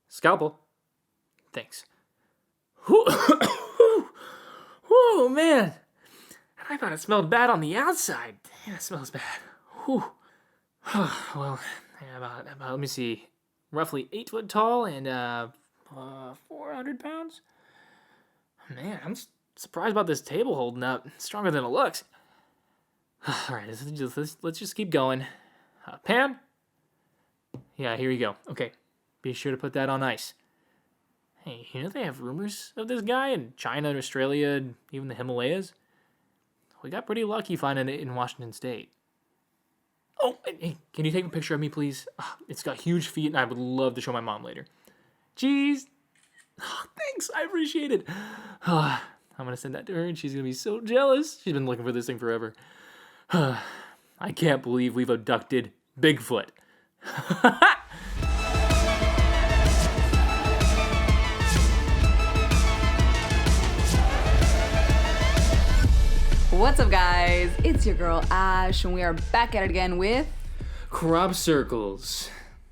Scalpel. Thanks. Whoa, man. I thought it smelled bad on the outside. Damn, it smells bad. Whew. Well, about, let me see, roughly 8 foot tall and 400 pounds. Man, I'm surprised about this table holding up. It's stronger than it looks. All right, let's just keep going. Pan? Yeah, here you go. Okay, be sure to put that on ice. Hey, you know they have rumors of this guy in China, Australia, and even the Himalayas? We got pretty lucky finding it in Washington State. Oh, hey, can you take a picture of me, please? It's got huge feet, and I would love to show my mom later. Jeez. Oh, thanks, I appreciate it. I'm going to send that to her, and she's going to be so jealous. She's been looking for this thing forever. I can't believe we've abducted Bigfoot. What's up, guys? It's your girl Ash, and we are back at it again with Crop circles.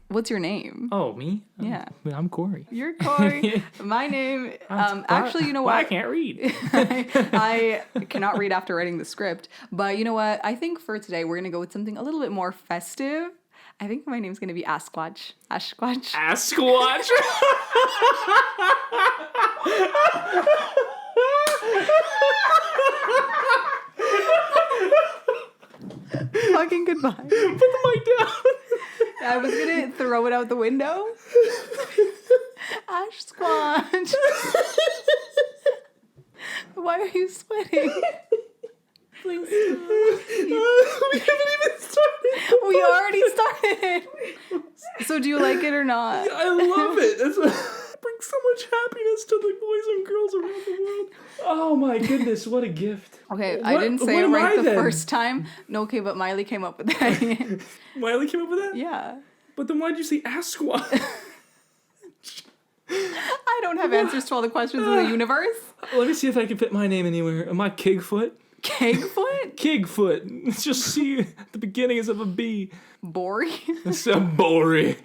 What's your name? Oh, me? Yeah, I'm Cory. you're Cory. My name. Actually, you know what? I can't read. I cannot read after writing the script, but you know what? I think for today we're gonna go with something a little bit more festive. I think my name's gonna be Sasquatch. Sasquatch. Sasquatch. Fucking goodbye. Put the mic down. I was gonna throw it out the window. Ash Squatch. Why are you sweating? Please stop. We haven't even started. We already started. So do you like it or not? I love it. It brings so much happiness to the boys and girls around the world. Oh my goodness, what a gift. Okay, I didn't say it right the first time. No, okay, but Miley came up with that. Miley came up with that? Yeah. But then why'd you say Sasquatch? I don't have answers to all the questions in the universe. Let me see if I can fit my name anywhere. Am I Kigfoot? Kegfoot? Kigfoot. It's just C at the beginning is of a B. Bory? So boring.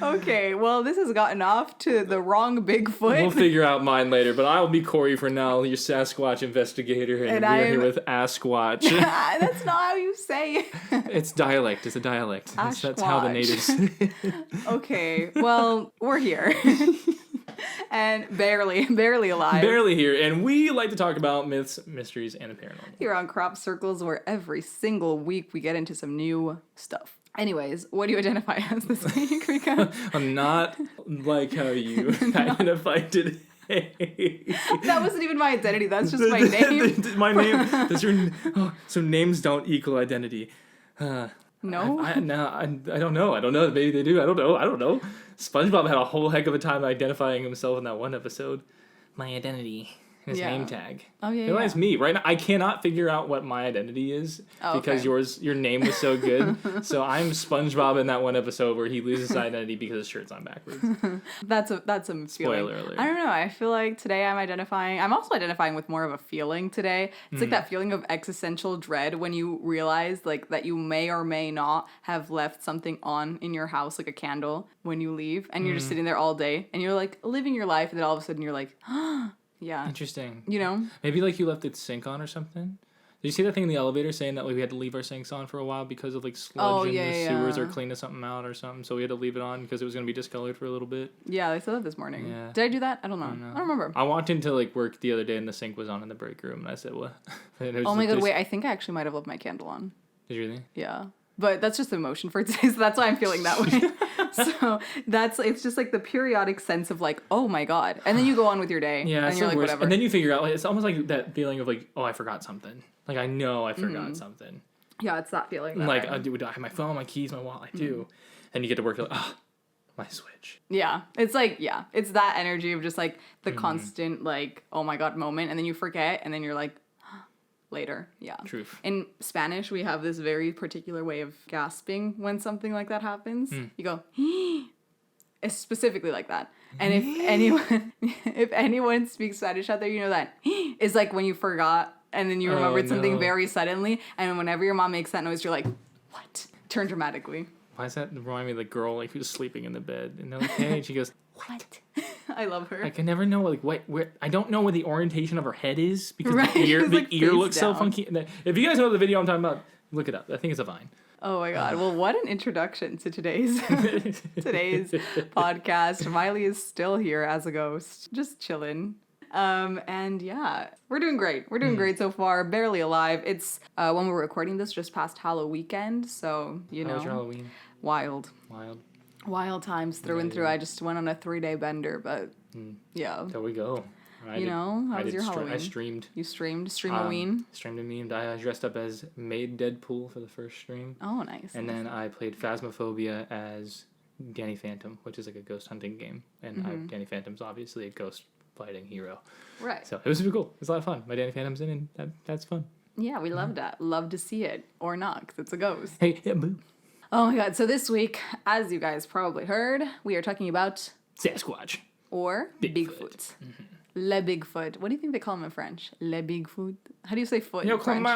Okay, well, this has gotten off to the wrong Bigfoot. We'll figure out mine later, but I'll be Cory for now, your Sasquatch investigator, and we're here with Sasquatch. That's not how you say it. It's dialect. It's a dialect. That's how the natives say it. Okay, well, we're here. And barely alive. Barely here, and we like to talk about myths, mysteries, and the paranormal. Here on Crop Circles, where every single week we get into some new stuff. Anyways, what do you identify as this week, Rika? I'm not like how you identified today. That wasn't even my identity. That's just my name. My name. So names don't equal identity. No? I don't know. I don't know. Maybe they do. I don't know. SpongeBob had a whole heck of a time identifying himself in that one episode. My identity. His name tag. Oh, yeah, It's me. Right now, I cannot figure out what my identity is because your name was so good. So I'm SpongeBob in that one episode where he loses his identity because his shirt's on backwards. That's a feeling. Spoiler alert. I don't know. I feel like today I'm also identifying with more of a feeling today. It's like that feeling of existential dread when you realize like that you may or may not have left something on in your house, like a candle, when you leave, and you're just sitting there all day and you're like living your life, and then all of a sudden you're like, yeah. Interesting. You know? Maybe like you left its sink on or something. Did you see that thing in the elevator saying that like we had to leave our sinks on for a while because of like sludge in the sewers or cleaning something out or something? So we had to leave it on because it was going to be discolored for a little bit. Yeah, they said that this morning. Yeah. Did I do that? I don't know. I don't remember. I walked into like work the other day and the sink was on in the break room and I said, what? Oh my god, wait, I think I actually might have left my candle on. Did you really? Yeah. But that's just emotion for today, so that's why I'm feeling that way. So it's just like the periodic sense of like, oh my god. And then you go on with your day. Yeah, and it's you're like, worst. whatever. And then you figure out, like, it's almost like that feeling of like, oh, I forgot something. Like, I know I forgot something. Yeah, it's that feeling. Like, do I have my phone, my keys, my wallet? I do. And you get to work, you're like, my Switch. Yeah. It's like, it's that energy of just like the constant like, oh my god moment. And then you forget, and then you're like, later. Yeah. Truth. In Spanish, we have this very particular way of gasping when something like that happens. You go, it's specifically like that. And if anyone speaks Spanish out there, you know that is like when you forgot and then you remembered something very suddenly. And whenever your mom makes that noise, you're like, what? Turn dramatically. why does that remind me of the girl like who's sleeping in the bed? And they're like, hey, and she goes, what? I love her. Like I never know like where I don't know what the orientation of her head is because Right, the ear it's, like, face looks so down. funky. If you guys know the video I'm talking about, look it up. I think it's a Vine. Oh my god. Well, what an introduction to today's podcast. Miley is still here as a ghost, just chilling. And yeah, we're doing great. We're doing great so far. Barely alive. It's when we're recording this just past Halloween weekend, so How was your Halloween? wild times through and through. Yeah. I just went on a 3-day bender, but yeah. There we go. How was your Halloween? I streamed. You streamed Streamoween? Streamed and memed. I dressed up as Maid Deadpool for the first stream. Oh, nice. And then I played Phasmophobia as Danny Phantom, which is like a ghost hunting game. And Danny Phantom's obviously a ghost fighting hero. Right. So it was super cool. It was a lot of fun. My Danny Phantom's in, and that's fun. Yeah, we love that. Love to see it. Or not, because it's a ghost. Hey, yeah, boo. Oh my god. So this week, as you guys probably heard, we are talking about Sasquatch. or Bigfoot. Le Bigfoot. What do you think they call him in French? Le Bigfoot. How do you say foot in French?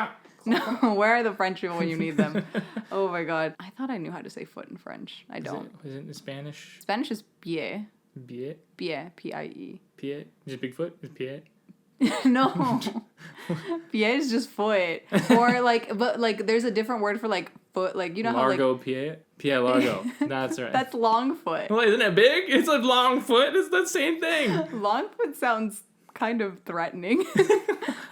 No, where are the French people when you need them? Oh my god. I thought I knew how to say foot in French. I don't. Is it in Spanish? Spanish is pied. Pied? Pied. P-I-E. Pied? Just Bigfoot? Just Pied? No. Pied is just foot. Or like, but like there's a different word for like foot. Like, you know Largo how like. Pied? Pied Largo. That's right. That's long foot. Well, isn't it big? It's a long foot. It's the same thing. Longfoot sounds kind of threatening.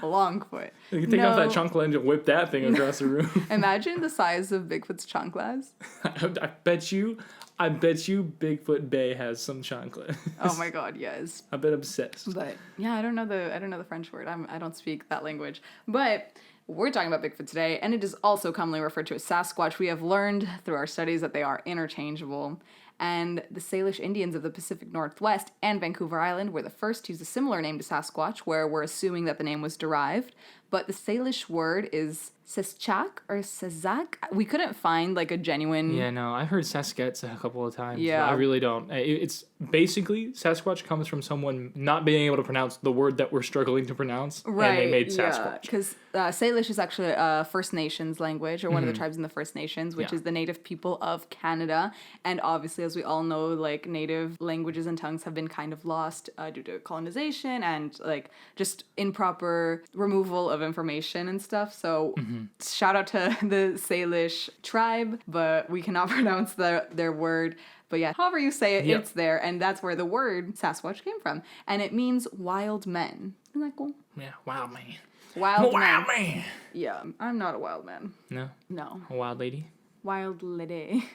Longfoot. You can take off that chancla and just whip that thing across the room. Imagine the size of Bigfoot's chanclas. I bet you Bigfoot Bay has some chancla. Oh my god, yes. I've been obsessed. But yeah, I don't know the French word. I don't speak that language. But we're talking about Bigfoot today, and it is also commonly referred to as Sasquatch. We have learned through our studies that they are interchangeable. And the Salish Indians of the Pacific Northwest and Vancouver Island were the first to use a similar name to Sasquatch, where we're assuming that the name was derived. But the Salish word is Sasquatch or Sazak. We couldn't find like a genuine... Yeah, no, I've heard Saskets a couple of times. Yeah. I really don't. It's basically, Sasquatch comes from someone not being able to pronounce the word that we're struggling to pronounce. Right, and they made Sasquatch. Because Salish is actually a First Nations language, or one of the tribes in the First Nations, which Yeah. is the native people of Canada. And obviously, as we all know, like native languages and tongues have been kind of lost due to colonization and like just improper removal of information and stuff. So shout out to the Salish tribe, but we cannot pronounce their word. But yeah, however you say it, Yep. it's there. And that's where the word Sasquatch came from. And it means wild men. Isn't that cool? Yeah, wild man. Wild Wild men. man. Yeah, I'm not a wild man. No? No. A wild lady? Wild lady.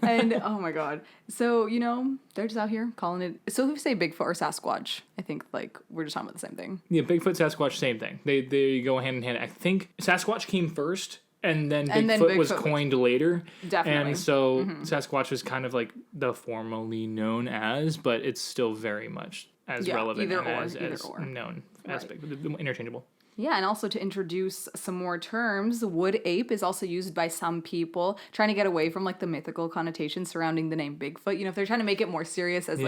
And oh my god. So, you know, they're just out here calling it. So if we say Bigfoot or Sasquatch, I think like we're just talking about the same thing. Yeah, Bigfoot, Sasquatch, same thing. They go hand in hand. I think Sasquatch came first, and then Bigfoot was coined later. Definitely. And so Sasquatch was kind of like the formally known as, but it's still very much as relevant as known aspect. Interchangeable. Yeah, and also to introduce some more terms, wood ape is also used by some people trying to get away from like the mythical connotation surrounding the name Bigfoot. You know, if they're trying to make it more serious as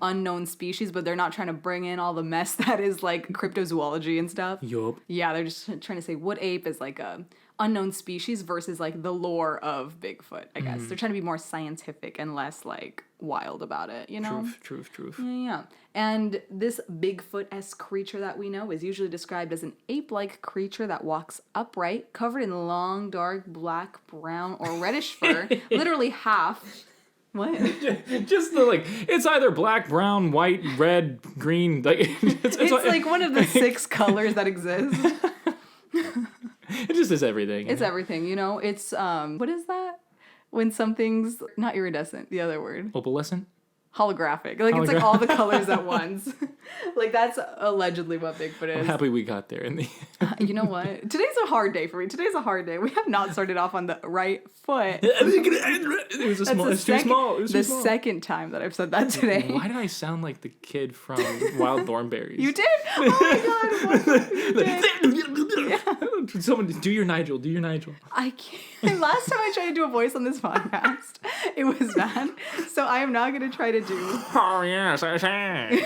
unknown species, but they're not trying to bring in all the mess that is like cryptozoology and stuff. Yup. Yeah, they're just trying to say wood ape is like a unknown species versus like the lore of Bigfoot, I guess. They're trying to be more scientific and less like wild about it, you know? Truth. Yeah. And this Bigfoot-esque creature that we know is usually described as an ape-like creature that walks upright, covered in long, dark, black, brown, or reddish fur, literally half. What? Just the like, it's either black, brown, white, red, green. Like it's like one of the 6 colors that exist. It just is everything. It's everything, you know? It's, what is that? When something's not iridescent, the other word. Opalescent? Holographic. Like, it's like all the colors at once. Like, that's allegedly what Bigfoot is. I'm happy we got there in the... You know what? Today's a hard day for me. Today's a hard day. We have not started off on the right foot. It was too small. The second time that I've said that today. Why did I sound like the kid from Wild Thornberries? You did? Oh my god. You did. Yeah. Someone, do your Nigel. I can't. Last time I tried to do a voice on this podcast, it was bad. So I am not going to try to do. Oh, yes, I say.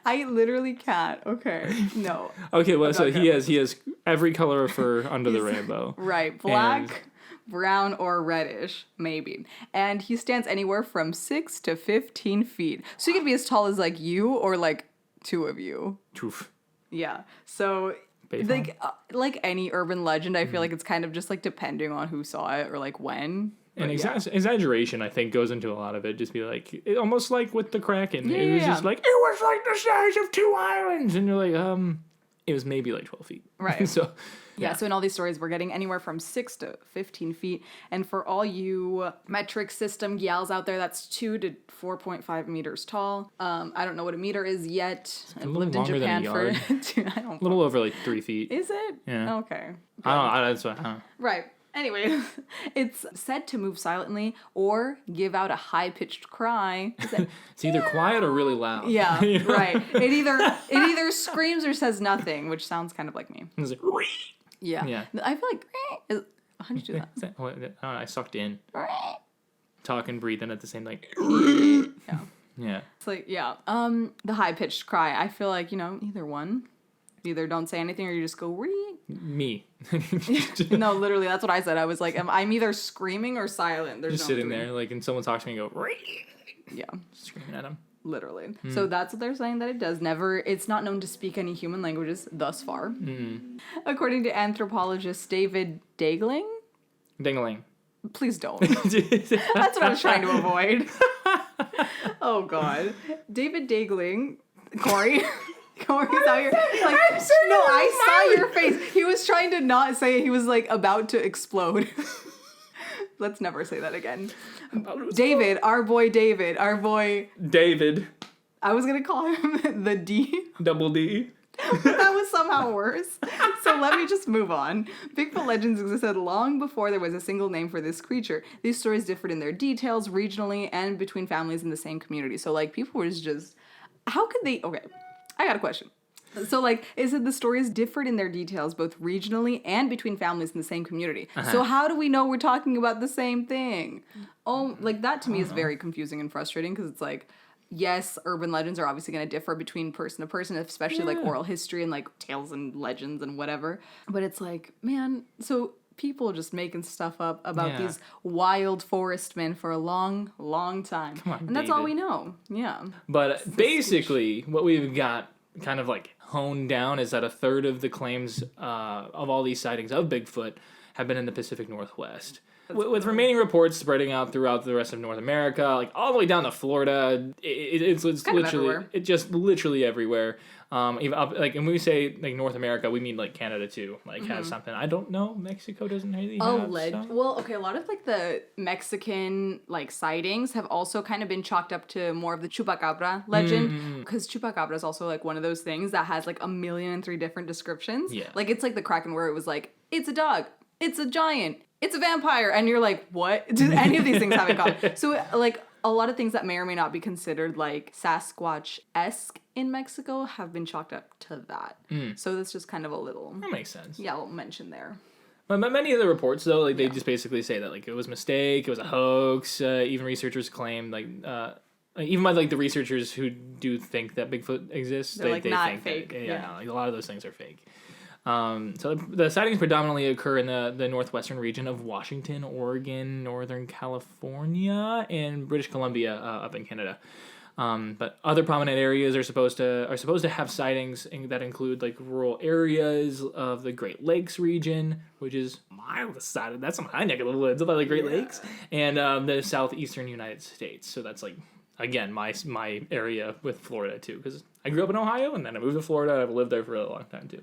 I literally can't. Okay. No. Okay, well, so he has every color of fur under the rainbow. Right. Black, brown, or reddish, maybe. And he stands anywhere from 6 to 15 feet. So he could be as tall as like you or like two of you. Truth. Yeah. So like any urban legend, I feel like it's kind of just like depending on who saw it or like when. And exaggeration, I think, goes into a lot of it. Just be like, almost like with the Kraken. It was just like, it was like the size of 2 islands. And you're like, it was maybe like 12 feet. Right. So, yeah, so in all these stories, we're getting anywhere from 6 to 15 feet. And for all you metric system gals out there, that's 2 to 4.5 meters tall. I don't know what a meter is yet. I've lived in Japan for... a little over like 3 feet. Is it? Yeah. Okay. That's what, Right. Anyway, it's said to move silently or give out a high-pitched cry. It's either quiet or really loud. Yeah, you know? Right. It either screams or says nothing, which sounds kind of like me. It's like, yeah. I feel like, how'd you do that? I don't know, I sucked in. Talking, breathing at the same, like, yeah. Yeah. It's like, yeah. The high-pitched cry, I feel like, either one. Either don't say anything or you just go, Me. No, literally, that's what I said. I was like, I'm either screaming or silent. There's just sitting there, like, and someone talks to me and go, yeah. Screaming at them. Literally. So that's what they're saying that it does. It's not known to speak any human languages thus far. According to anthropologist David Dagling. Dingling. Please don't. That's what I was trying to avoid. Oh, God. David Dagling. Cory's out here. Like, no, I saw your face. He was trying to not say it. He was like about to explode. Let's never say that again. David, our boy David. I was going to call him the D. Double D. That was somehow worse. So let me just move on. Bigfoot legends existed long before there was a single name for this creature. These stories differed in their details, regionally, and between families in the same community. So, like, people were just... How could they... Okay, I got a question. So, like, is it the stories differed in their details both regionally and between families in the same community? So how do we know we're talking about the same thing? Oh, like, that to me is very confusing and frustrating because it's like... Yes, urban legends are obviously going to differ between person to person, especially like oral history and like tales and legends and whatever. But it's like, man, so people just making stuff up about these wild forest men for a long, long time. Come on, and that's all we know. Yeah. But basically, what we've got kind of like honed down is that a third of the claims of all these sightings of Bigfoot have been in the Pacific Northwest. With remaining reports spreading out throughout the rest of North America, like all the way down to Florida, it's literally everywhere. Even up, like, and when we say like North America, we mean like Canada too. Like has something. I don't know. Mexico doesn't really have some. Well, okay. A lot of like the Mexican like sightings have also kind of been chalked up to more of the chupacabra legend, because chupacabra is also like one of those things that has like 1,000,003 different descriptions. Yeah. Like it's like the Kraken where it was like it's a dog, it's a giant. It's a vampire, and you're like, what? Do any of these things have in common? So, like, a lot of things that may or may not be considered, like, Sasquatch-esque in Mexico have been chalked up to that. So that's just kind of a little... That makes sense. Yeah, a little mention there. But many of the reports, though, like, they just basically say that, like, it was a mistake, it was a hoax. Even researchers claim, like... even by, like, the researchers who do think that Bigfoot exists, they not think fake. that, no, like, a lot of those things are fake. So the sightings predominantly occur in the northwestern region of Washington, Oregon, Northern California, and British Columbia up in Canada. But other prominent areas are supposed to have sightings that include like rural areas of the Great Lakes region, which is mildest side. That's my neck of the woods about the Great Lakes, and the southeastern United States. So that's like again my area with Florida too, because I grew up in Ohio and then I moved to Florida. And I've lived there for a long time too.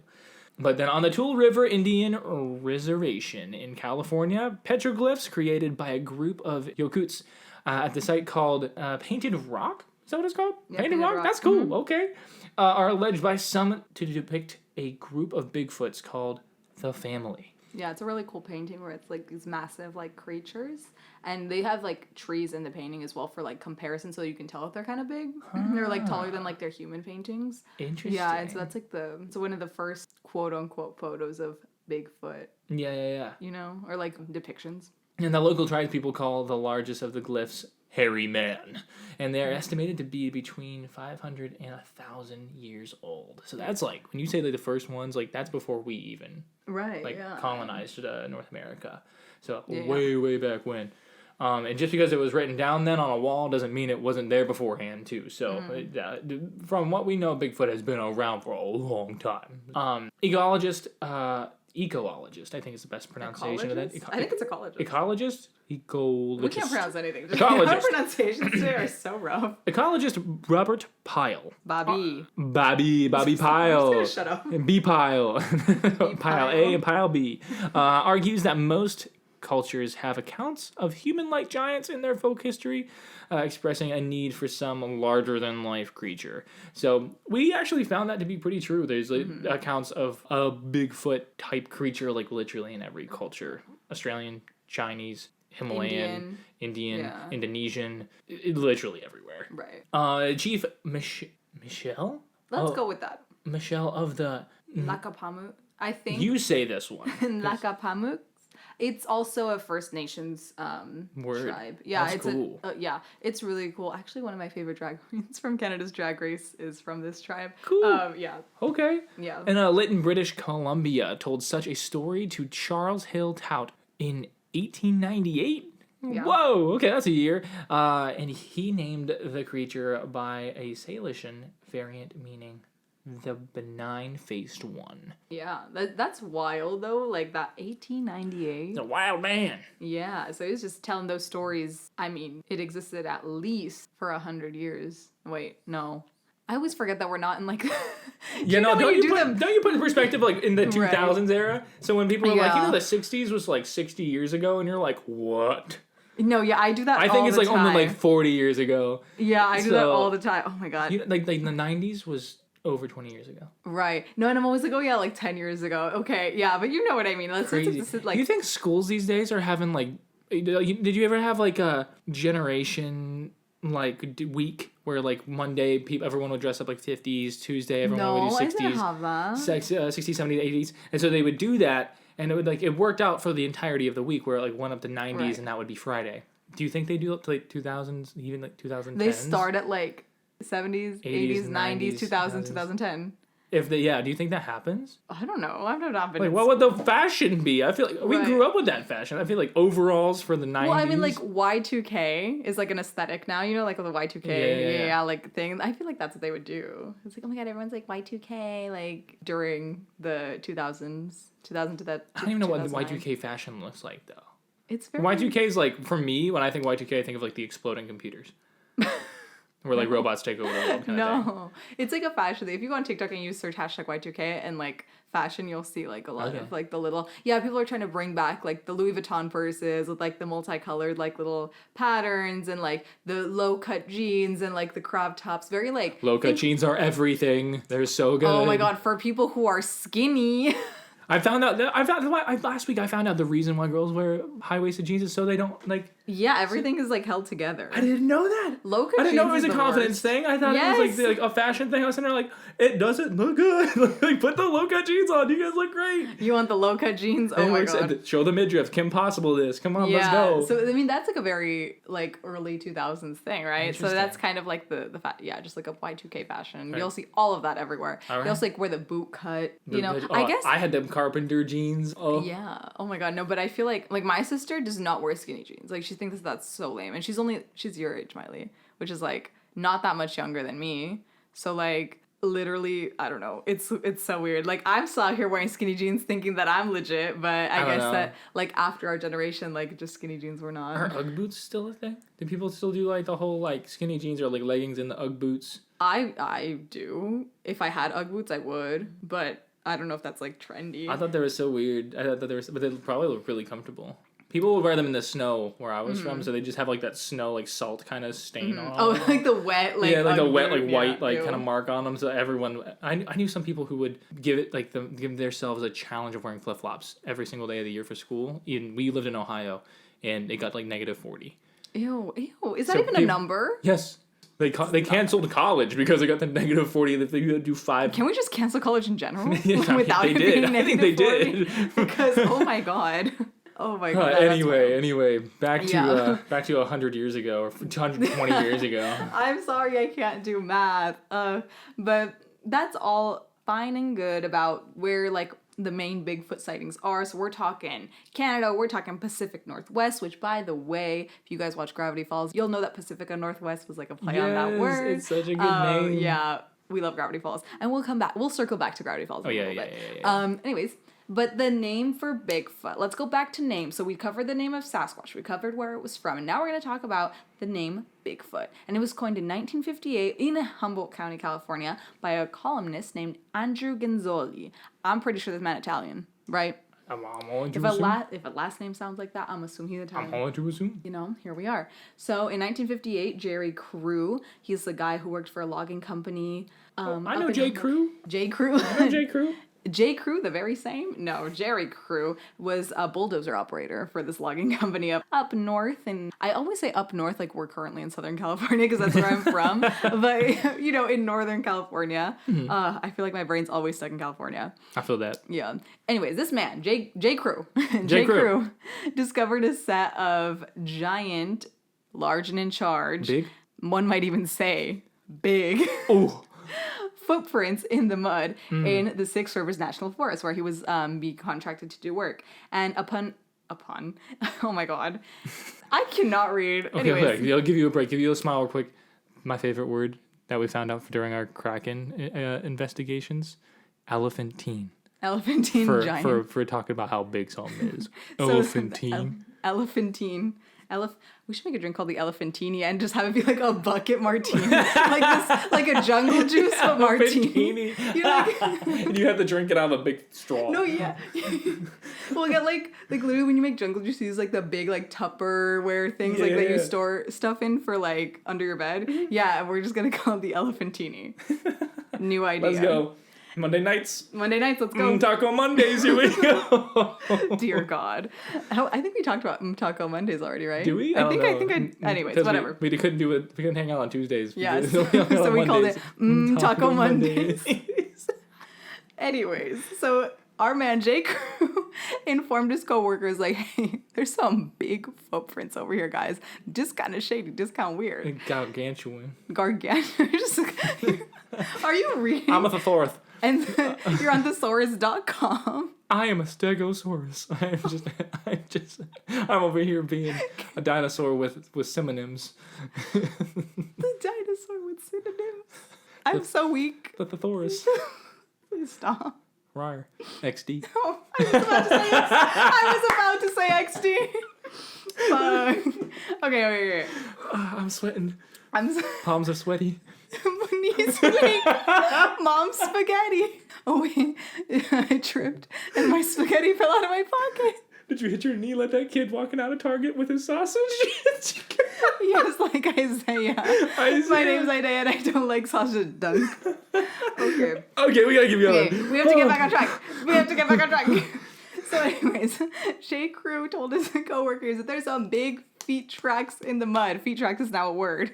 But then on the Tule River Indian Reservation in California, petroglyphs created by a group of Yokuts at the site called Painted Rock. Is that what it's called? Yeah, Painted Rock? That's cool. Okay. Are alleged by some to depict a group of Bigfoots called the Family. Yeah, it's a really cool painting where it's like these massive like creatures, and they have like trees in the painting as well for like comparison, so you can tell if they're kind of big. They're like taller than like their human paintings. Interesting. Yeah, and so that's like one of the first quote unquote photos of Bigfoot. Yeah. You know, or like depictions. And the local tribespeople call the largest of the glyphs Hairy Man, and they're estimated to be between 500 and 1,000 years old. So that's like when you say like the first ones, like that's before we even colonized North America. So way back when. And just because it was written down then on a wall doesn't mean it wasn't there beforehand too. So from what we know, Bigfoot has been around for a long time. Ecologist, I think is the best pronunciation of that. I think it's ecologist. Ecologist? Ecologist. We can't pronounce anything. Ecologist. Our pronunciations today are so rough. Ecologist Robert Pyle. Bobby Pyle. Shut up. B Pyle. Pyle A and Pyle B. Argues that most cultures have accounts of human-like giants in their folk history, expressing a need for some larger-than-life creature. So we actually found that to be pretty true. There's accounts of a Bigfoot-type creature, like literally in every culture. Australian, Chinese, Himalayan, Indian, Indonesian, literally everywhere. Right. Chief Michelle? Let's go with that. Michelle of the... Lakapamuk, I think. You say this one. Lakapamuk. It's also a First Nations tribe. Yeah, That's cool. It's really cool. Actually, one of my favorite drag queens from Canada's Drag Race is from this tribe. Cool. Yeah. Okay. Yeah. And Lytton, British Columbia, told such a story to Charles Hill Tout in 1898. Yeah. Whoa. Okay, that's a year. And he named the creature by a Salishan variant meaning the benign-faced one. Yeah, that's wild, though. Like, that 1898. He's a wild man. Yeah, so he was just telling those stories. I mean, it existed at least for 100 years. Wait, no. I always forget that we're not in, like... don't you put in perspective, like, in the 2000s era? So when people are like, the 60s was, like, 60 years ago, and you're like, what? No, yeah, I do that all the time. I think it's, like, only, like, 40 years ago. Yeah, I do that all the time. Oh, my God. Like the 90s was... over 20 years ago. Right. No, and I'm always like, oh yeah, like 10 years ago. Okay, yeah, but you know what I mean. Crazy. Do you think schools these days are having like... Did you ever have like a generation like week where like Monday everyone would dress up like 50s, Tuesday everyone would do 60s. I didn't have that. 60s, 70s, 80s. And so they would do that and it would like, it worked out for the entirety of the week where it like went up to 90s and that would be Friday. Do you think they do up to like 2000s, even like 2010s? They start at like 70s, 80s, 90s, 2000s, 2010. If they, do you think that happens? I don't know. I've not been. Like, what would the fashion be? I feel like we grew up with that fashion. I feel like overalls for the 90s. Well, I mean, like Y2K is like an aesthetic now. You know, like the Y2K, like thing. I feel like that's what they would do. It's like, oh my God, everyone's like Y2K, like during the 2000s, 2000 to that. I don't even know what the Y2K fashion looks like though. It's very. Y2K is like, for me, when I think Y2K, I think of like the exploding computers. Where like robots take over the world kind of thing. It's like a fashion thing. If you go on TikTok and you search hashtag Y2K and like fashion, you'll see like a lot of like the little, people are trying to bring back like the Louis Vuitton purses with like the multicolored like little patterns and like the low cut jeans and like the crop tops. Very like low cut jeans are everything. They're so good. Oh my God, for people who are skinny. Last week I found out the reason why girls wear high-waisted jeans is so they don't like... Yeah, everything is like held together. I didn't know that. Low cut I didn't know it was a confidence thing. I thought it was like a fashion thing. I was sitting there like, it doesn't look good. Like, put the low-cut jeans on. You guys look great. You want the low-cut jeans? Oh my God. Show the midriff. Kim Possible this. Come on, let's go. So, I mean, that's like a very like early 2000s thing, right? So that's kind of like just like a Y2K fashion. Right. You'll see all of that everywhere. Right. They also like wear the boot cut, I guess. I had them carpenter jeans. Oh. Yeah. Oh my God. No, but I feel like my sister does not wear skinny jeans. Like she thinks that's so lame. And she's your age, Miley, which is like not that much younger than me. So like literally, I don't know. It's so weird. Like I'm still out here wearing skinny jeans thinking that I'm legit, but I guess that like after our generation, like just skinny jeans were not. Are Ugg boots still a thing? Do people still do like the whole like skinny jeans or like leggings and the Ugg boots? I do. If I had Ugg boots, I would, but I don't know if that's like trendy. I thought they were so weird. But they probably look really comfortable. People would wear them in the snow where I was from, so they just have like that snow like salt kind of stain on them. Oh, like the wet like like the wet like white like kind of mark on them. So everyone, I knew some people who would give it like give themselves a challenge of wearing flip flops every single day of the year for school. We lived in Ohio, and it got like -40. Ew! Is that even a number? Yes. They canceled college because it got the -40 that they had to do 5. Can we just cancel college in general? Without it being -40? I think they did. Because oh my God. Oh my God. Anyway, back to 100 years ago or 220 years ago. I'm sorry I can't do math. But that's all fine and good about where like the main Bigfoot sightings are. So we're talking Canada, we're talking Pacific Northwest, which, by the way, if you guys watch Gravity Falls, you'll know that Pacifica Northwest was like a play on that word. It's such a good name. Yeah, we love Gravity Falls. And we'll circle back to Gravity Falls in a little bit. Anyways, but the name for Bigfoot, let's go back to names. So we covered the name of Sasquatch, we covered where it was from, and now we're going to talk about the name Bigfoot. And it was coined in 1958 in Humboldt County, California, by a columnist named Andrew Genzoli. I'm pretty sure this man Italian, right? I'm going to assume. If a last name sounds like that, I'm assuming he's Italian. I'm going to assume. You know, here we are. So in 1958, Jerry Crew, he's the guy who worked for a logging company. I know J. Crew. J. Crew. I know J. Crew. J. Crew, the very same? No, Jerry Crew was a bulldozer operator for this logging company up north. And I always say up north like we're currently in Southern California because that's where I'm from. But, you know, in Northern California, I feel like my brain's always stuck in California. I feel that. Yeah. Anyways, this man, J. Crew, J. Crew, discovered a set of giant, large and in charge. Big? One might even say big. Oh. Footprints in the mud in the Six Rivers National Forest, where he was being contracted to do work. And upon oh my god, I cannot read. Okay, Anyways, look, I'll give you a break. Give you a smile real quick. My favorite word that we found out during our Kraken investigations: elephantine. Elephantine giant. For talking about how big something is. So, Elephantine. Elephantine. We should make a drink called the Elephantini and just have it be like a bucket martini, like a jungle juice but martini. You know, And you have to drink it out of a big straw. No, yeah. We'll get like literally when you make jungle juice, you use like the big like Tupperware things like that you store stuff in for like under your bed. Yeah, and we're just gonna call it the Elephantini. New idea. Let's go. Monday nights, let's go. Taco Mondays, here we go. Dear God. I think we talked about Taco Mondays already, right? Do we? I think anyways, whatever. We couldn't do it. We couldn't hang out on Tuesdays. Yeah, so we called it Taco Mondays. Anyways, so our man J. Crew informed his coworkers like, hey, there's some big footprints over here, guys. Just kind of shady, just kind of weird. Gargantuan. Are you reading? I'm a thesaurus. And you're on thesaurus.com. I am a stegosaurus. I'm over here being a dinosaur with synonyms. The dinosaur with synonyms. I'm so weak. The thesaurus. Please stop. Rar. XD. Oh, I was about to say XD. Okay. I'm sweating. I'm Palms are sweaty. knees weak. Mom's spaghetti. Oh wait, I tripped and my spaghetti fell out of my pocket. Did you hit your knee like that kid walking out of Target with his sausage? Yes, like Isaiah. My name's Isaiah and I don't like sausage dunk. Okay. Okay, we gotta give you We have to get back on track. So anyways, J. Crew told his coworkers that there's some big feet tracks in the mud. Feet tracks is now a word.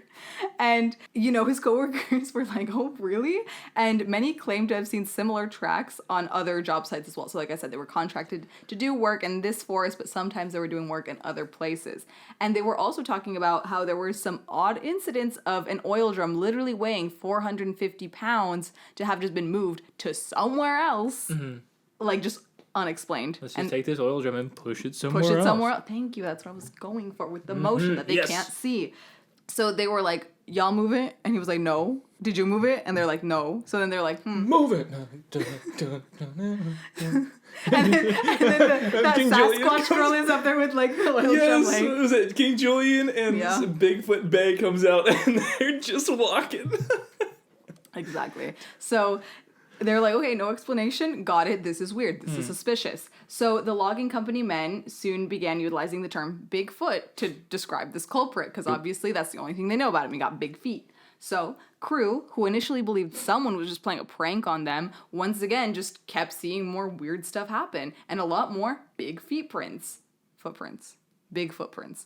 And, you know, his coworkers were like, oh, really? And many claimed to have seen similar tracks on other job sites as well. So like I said, they were contracted to do work in this forest, but sometimes they were doing work in other places. And they were also talking about how there were some odd incidents of an oil drum literally weighing 450 pounds to have just been moved to somewhere else. Mm-hmm. Like just unexplained. Let's just take this oil drum and push it somewhere else. Thank you. That's what I was going for with the motion that they can't see. So they were like, y'all move it? And he was like, no. Did you move it? And they're like, no. So then they're like, move it. and then that King Sasquatch girl is up there with like the oil drum. Like, was it King Julian and Bigfoot Bay comes out and they're just walking. Exactly. So they're like, okay, no explanation. Got it. This is weird. This is suspicious. So the logging company men soon began utilizing the term Bigfoot to describe this culprit, because obviously that's the only thing they know about him. He got big feet. So Crew, who initially believed someone was just playing a prank on them, once again just kept seeing more weird stuff happen, and a lot more big footprints. Big footprints.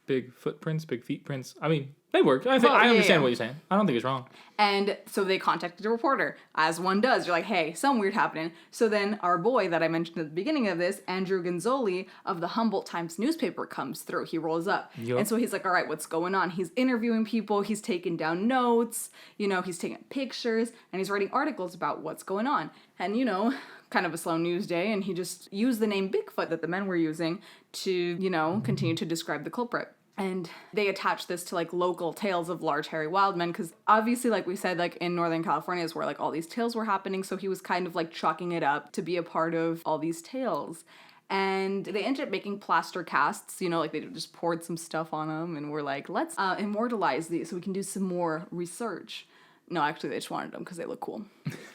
Big footprints, big feet prints. I mean, they work. I understand what you're saying. I don't think it's wrong. And so they contacted a reporter, as one does. You're like, hey, something weird happening. So then our boy that I mentioned at the beginning of this, Andrew Genzoli of the Humboldt Times newspaper, comes through. He rolls up. Yep. And so he's like, all right, what's going on? He's interviewing people. He's taking down notes. You know, he's taking pictures. And he's writing articles about what's going on. And, you know, kind of a slow news day, and he just used the name Bigfoot that the men were using to, continue to describe the culprit. And they attach this to, like, local tales of large, hairy, wild men, because obviously, like we said, like, in Northern California is where, like, all these tales were happening, so he was kind of, like, chalking it up to be a part of all these tales. And they ended up making plaster casts, like, they just poured some stuff on them, and were like, let's immortalize these so we can do some more research. No, actually, they just wanted them because they look cool,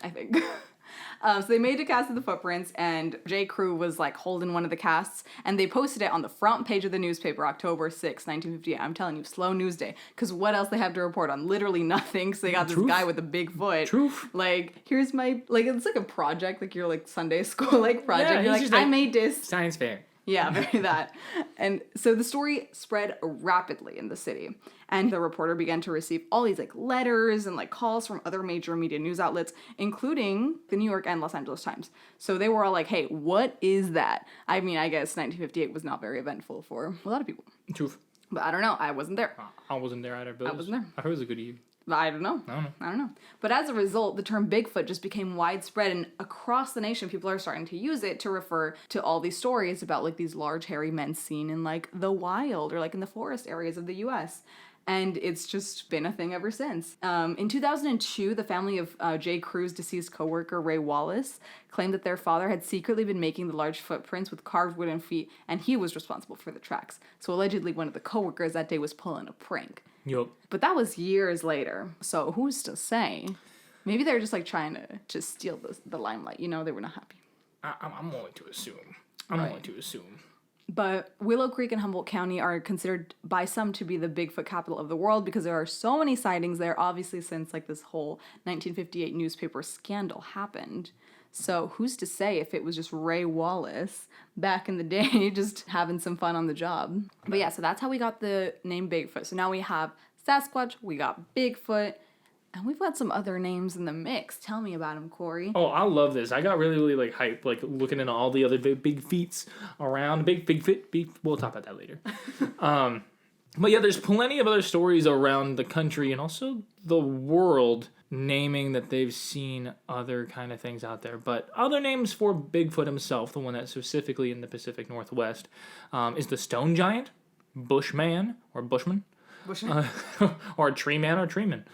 I think. So they made a cast of the footprints, and J. Crew was, like, holding one of the casts, and they posted it on the front page of the newspaper, October 6, 1958. I'm telling you, slow news day, because what else they have to report on? Literally nothing, so they got this guy with a big foot. Truth. Like, here's my, like, it's like a project, like your, like, Sunday school, like, project. Yeah, you're like, I made this. Science fair. Yeah, very that. And so the story spread rapidly in the city. And the reporter began to receive all these, like, letters and, like, calls from other major media news outlets, including the New York and Los Angeles Times. So they were all like, hey, what is that? I mean, I guess 1958 was not very eventful for a lot of people. Truth. But I don't know. I wasn't there. I wasn't there either, but I wasn't there. I heard it was a good year. I don't know. I don't know. But as a result, the term Bigfoot just became widespread, and across the nation, people are starting to use it to refer to all these stories about, like, these large, hairy men seen in, like, the wild or, like, in the forest areas of the U.S., and it's just been a thing ever since. In 2002, the family of J. Crew's deceased coworker, Ray Wallace, claimed that their father had secretly been making the large footprints with carved wooden feet, and he was responsible for the tracks. So allegedly, one of the coworkers that day was pulling a prank. Yup. But that was years later, so who's to say? Maybe they're just, like, trying to just steal the limelight. They were not happy. I'm only to assume. Only to assume. But Willow Creek and Humboldt County are considered by some to be the Bigfoot capital of the world because there are so many sightings there, obviously, since, like, this whole 1958 newspaper scandal happened. So who's to say if it was just Ray Wallace back in the day just having some fun on the job. But yeah, so that's how we got the name Bigfoot. So now we have Sasquatch, we got Bigfoot, and we've got some other names in the mix. Tell me about them, Cory. Oh, I love this. I got really, really, like, hyped, like, looking into all the other big feats around. We'll talk about that later. But yeah, there's plenty of other stories around the country and also the world naming that they've seen other kind of things out there. But other names for Bigfoot himself, the one that's specifically in the Pacific Northwest, is the Stone Giant, Bushman, or Bushman, or Tree Man or Treeman.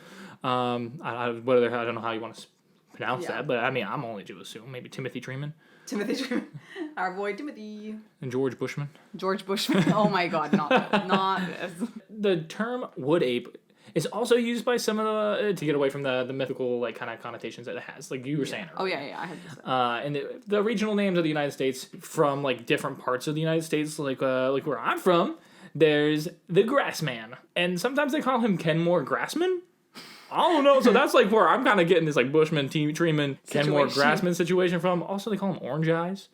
I don't know how you want to pronounce that, but I mean, I'm only to assume. Maybe Timothy Treeman. Timothy Treeman. Our boy Timothy. And George Bushman. George Bushman. Oh my god, not this. The term wood ape is also used by some of the, to get away from the mythical, like, kind of connotations that it has, like you were saying earlier. Oh yeah, I had this. And the regional names of the United States from, like, different parts of the United States, like where I'm from, there's the Grassman. And sometimes they call him Kenmore Grassman. I don't know. So that's, like, where I'm kind of getting this, like, Bushman, Treeman, Kenmore Grassman situation from. Also, they call him Orange Eyes.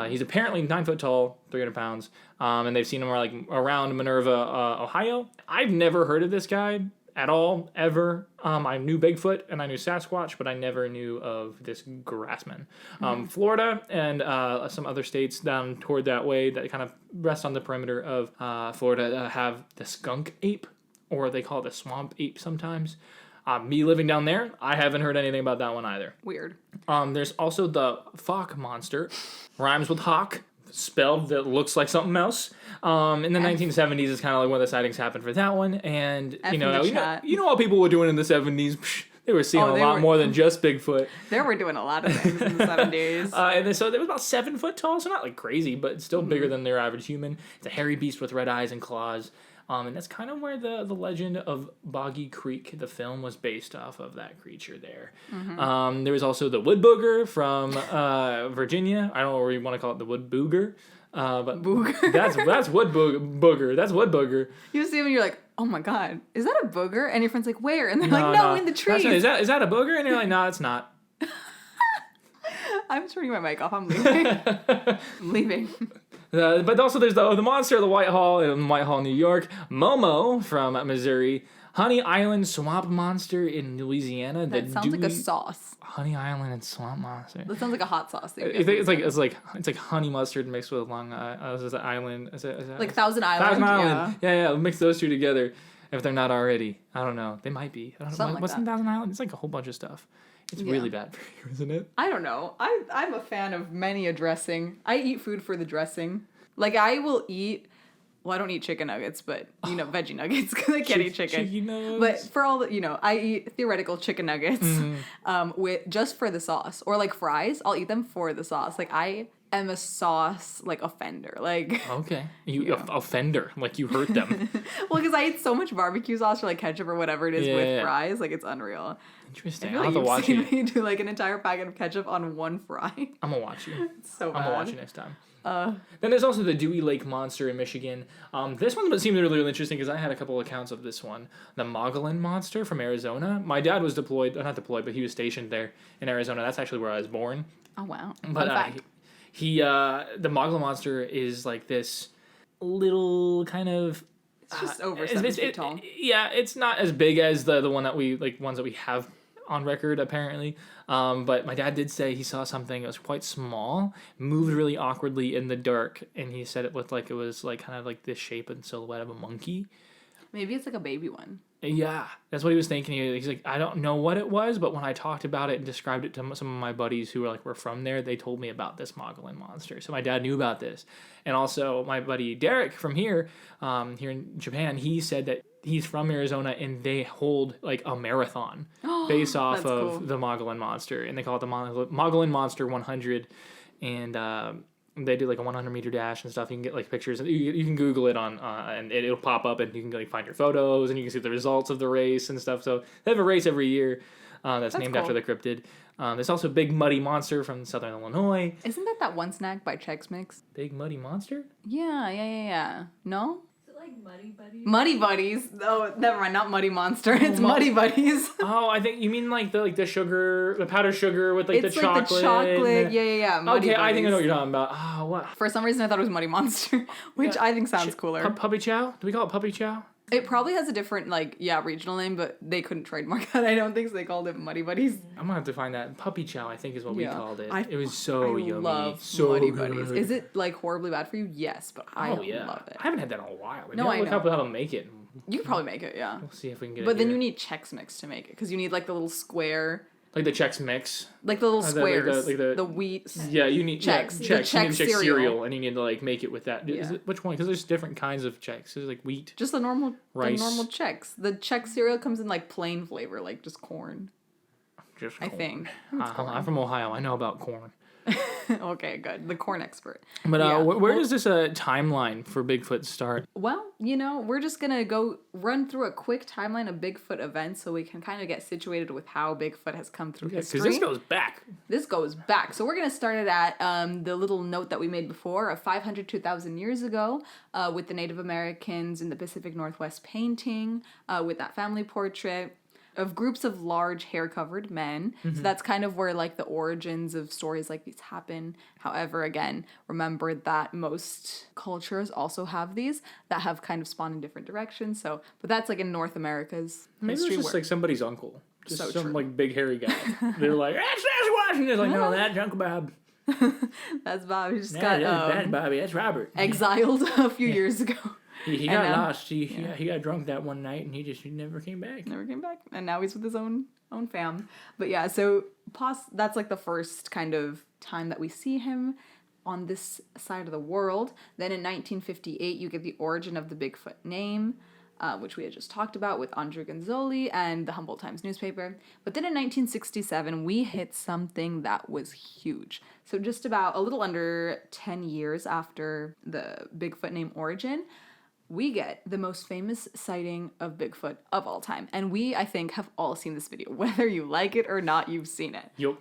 He's apparently 9 foot tall, 300 pounds. And they've seen him, like, around Minerva, Ohio. I've never heard of this guy at all, ever. I knew Bigfoot and I knew Sasquatch, but I never knew of this Grassman. Florida and some other states down toward that way that kind of rest on the perimeter of Florida have the skunk ape, or they call it the swamp ape sometimes. Me living down there, I haven't heard anything about that one either. Weird. There's also the Fawk monster, rhymes with hawk, spelled that looks like something else. In the 1970s is kind of like when the sightings happened for that one, and you know what people were doing in the 70s. Psh, they were seeing a lot more than just Bigfoot. They were doing a lot of things in the 70s. And then, so they was about 7 foot tall, so not like crazy, but still bigger than their average human. It's a hairy beast with red eyes and claws. And that's kind of where the legend of Boggy Creek, the film, was based off of that creature there. There was also the wood booger from Virginia. I don't know where you want to call it, the wood booger. But booger. that's wood booger. That's wood booger. You see him and you're like, oh my god, is that a booger? And your friend's like, where? And they're like, no, in the trees. Is that a booger? And you're like, no, it's not. I'm turning my mic off. I'm leaving. leaving. But also there's the monster of the Whitehall in Whitehall, New York. Momo from Missouri. Honey Island swamp monster in Louisiana. That sounds like a sauce. Honey Island and swamp monster. That sounds like a hot sauce. It's like honey mustard mixed with Long Island. Is it, like Thousand Island. Yeah, mix those two together. if they're not already. I don't know. They might be. I don't know. Something like What's that. in Thousand Island? It's like a whole bunch of stuff. It's really bad for you, isn't it? I don't know. I'm a fan of many a dressing. I eat food for the dressing. Like, I will eat... Well, I don't eat chicken nuggets, but, veggie nuggets, because I can't eat chicken. Chicken nuggets. But for all the, I eat theoretical chicken nuggets with just for the sauce. Or, like, fries, I'll eat them for the sauce. Like, I am a sauce, like, offender. Like... Okay. You offender. Like, you hurt them. Well, because I eat so much barbecue sauce or, like, ketchup or whatever it is with fries. Like, it's unreal. Interesting. I feel I'll like have to watch you've it. seen me do, like, an entire packet of ketchup on one fry. I'm going to watch you. It's so bad. I'm going to watch you next time. Then there's also the Dewey Lake Monster in Michigan. This one seemed really, really interesting because I had a couple accounts of this one. The Mogollon Monster from Arizona. My dad was deployed, not deployed, but he was stationed there in Arizona. That's actually where I was born. Oh, wow. But the Mogollon Monster is like this little kind of... It's just over 7 feet tall. Yeah, it's not as big as the one that ones that we have on record, apparently. But my dad did say he saw something that was quite small, moved really awkwardly in the dark, and he said it looked like it was like kind of like this shape and silhouette of a monkey. Maybe it's like a baby one. Yeah, that's what he was thinking. He's like, I don't know what it was, but when I talked about it and described it to some of my buddies who were from there, they told me about this Mogollon Monster. So my dad knew about this. And also my buddy Derek from here in Japan, he said that he's from Arizona and they hold like a marathon based off of the Mogollon Monster. And they call it the Mogollon Monster 100. And they do like a 100-meter dash and stuff. You can get like pictures. You can Google it and it'll pop up and you can like find your photos and you can see the results of the race and stuff. So they have a race every year that's named after the cryptid. There's also Big Muddy Monster from Southern Illinois. Isn't that one snack by Chex Mix? Big Muddy Monster? Yeah. No? Like Muddy Buddies? Muddy Buddies. Oh, never mind. Not Muddy Monster. It's Muddy Buddies. Oh, I think you mean like the sugar, the powdered sugar with like it's the chocolate. It's like the chocolate. Yeah. Okay, Muddy Buddies. I think I know what you're talking about. Oh, what? For some reason, I thought it was Muddy Monster, which I think sounds cooler. Puppy Chow? Do we call it Puppy Chow? It probably has a different, regional name, but they couldn't trademark that. I don't think so. They called it Muddy Buddies. I'm gonna have to find that. Puppy Chow, I think, is what we called it. It was I so yummy. love so Muddy good. Buddies. Is it, horribly bad for you? Yes, but I love it. I haven't had that in a while. No, I know. Look how to make it. You could probably make it, yeah. We'll see if we can get it. But then here. you need Chex Mix to make it, because you need, the little square... Like the Chex Mix. Like the little squares. the wheat... Yeah, you need Chex. Chex. The You Chex need Chex cereal, and you need to make it with that. Yeah. Which one? Because there's different kinds of Chex. There's wheat. Just the normal rice. The normal Chex. The Chex cereal comes in plain flavor, just corn. Just corn. I think. I'm from Ohio. I know about corn. Okay, good. The corn expert. But where does this timeline for Bigfoot start? Well, we're just going to go run through a quick timeline of Bigfoot events so we can kind of get situated with how Bigfoot has come through history. Because this goes back. This goes back. So we're going to start it at the little note that we made before of 500 to 1,000 years ago with the Native Americans in the Pacific Northwest painting, with that family portrait of groups of large hair-covered men. Mm-hmm. So that's kind of where the origins of stories like these happen. However, again, remember that most cultures also have these that have kind of spawned in different directions. So, but that's in North America's Maybe history. It's just somebody's uncle. Just so some true. Big hairy guy. They're like, that's Sasquatch! And they're like, no, that's Uncle Bob. That's Bob. He just that's Bobby. That's Robert. Exiled a few years ago. He got lost. He got drunk that one night, and he never came back. Never came back, and now he's with his own fam. But yeah, so that's the first kind of time that we see him on this side of the world. Then in 1958, you get the origin of the Bigfoot name, which we had just talked about with Andrew Gonzoli and the Humboldt Times newspaper. But then in 1967, we hit something that was huge. So just about a little under 10 years after the Bigfoot name origin, we get the most famous sighting of Bigfoot of all time. And we, I think, have all seen this video. Whether you like it or not, you've seen it. Yep.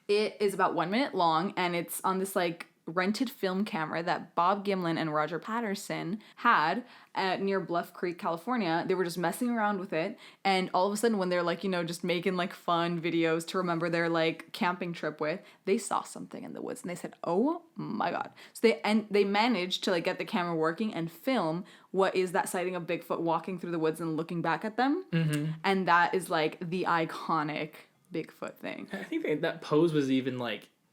It is about 1 minute long, and it's on this, rented film camera that Bob Gimlin and Roger Patterson had near Bluff Creek, California. They were just messing around with it, and all of a sudden when they're just making fun videos to remember their camping trip with, they saw something in the woods and they said, oh my god. So they managed to get the camera working and film what is that sighting of Bigfoot walking through the woods and looking back at them. Mm-hmm. And that is the iconic Bigfoot thing. I think that pose was even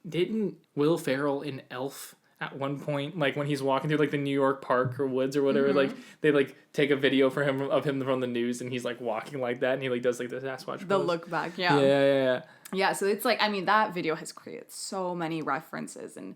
didn't Will Ferrell in Elf at one point, like when he's walking through like the New York park or woods or whatever, like they like take a video for him of him from the news, and he's like walking like that, and he like does like the Sasquatch The pose. look back, Yeah, so it's like, I mean, that video has created so many references and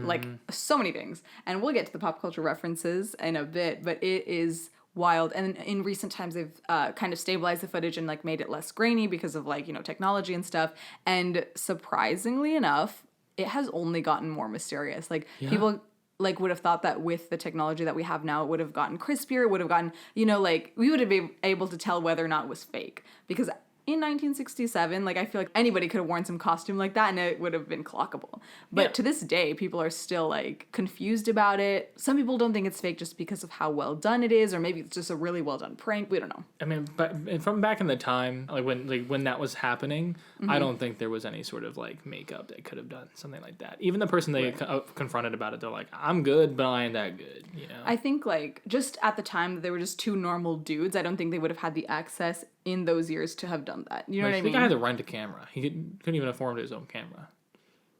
like so many things. And we'll get to the pop culture references in a bit, but it is wild. And in recent times, they've kind of stabilized the footage and like made it less grainy because of like, you know, technology and stuff. And surprisingly enough, it has only gotten more mysterious. Like people like would have thought that with the technology that we have now, it would have gotten crispier. It would have gotten, you know, like we would have been able to tell whether or not it was fake, because in 1967, like I feel like anybody could have worn some costume like that and it would have been clockable. But to this day, people are still like confused about it. Some people don't think it's fake just because of how well done it is, or maybe it's just a really well done prank. We don't know. I mean, but from back in the time, like when that was happening, I don't think there was any sort of like makeup that could have done something like that. Even the person they confronted about it, they're like, "I'm good, but I ain't that good." You know. I think like just at the time they were just two normal dudes. I don't think they would have had the access in those years to have done that. You know what I mean? The guy had to rent a camera. He couldn't even afford his own camera.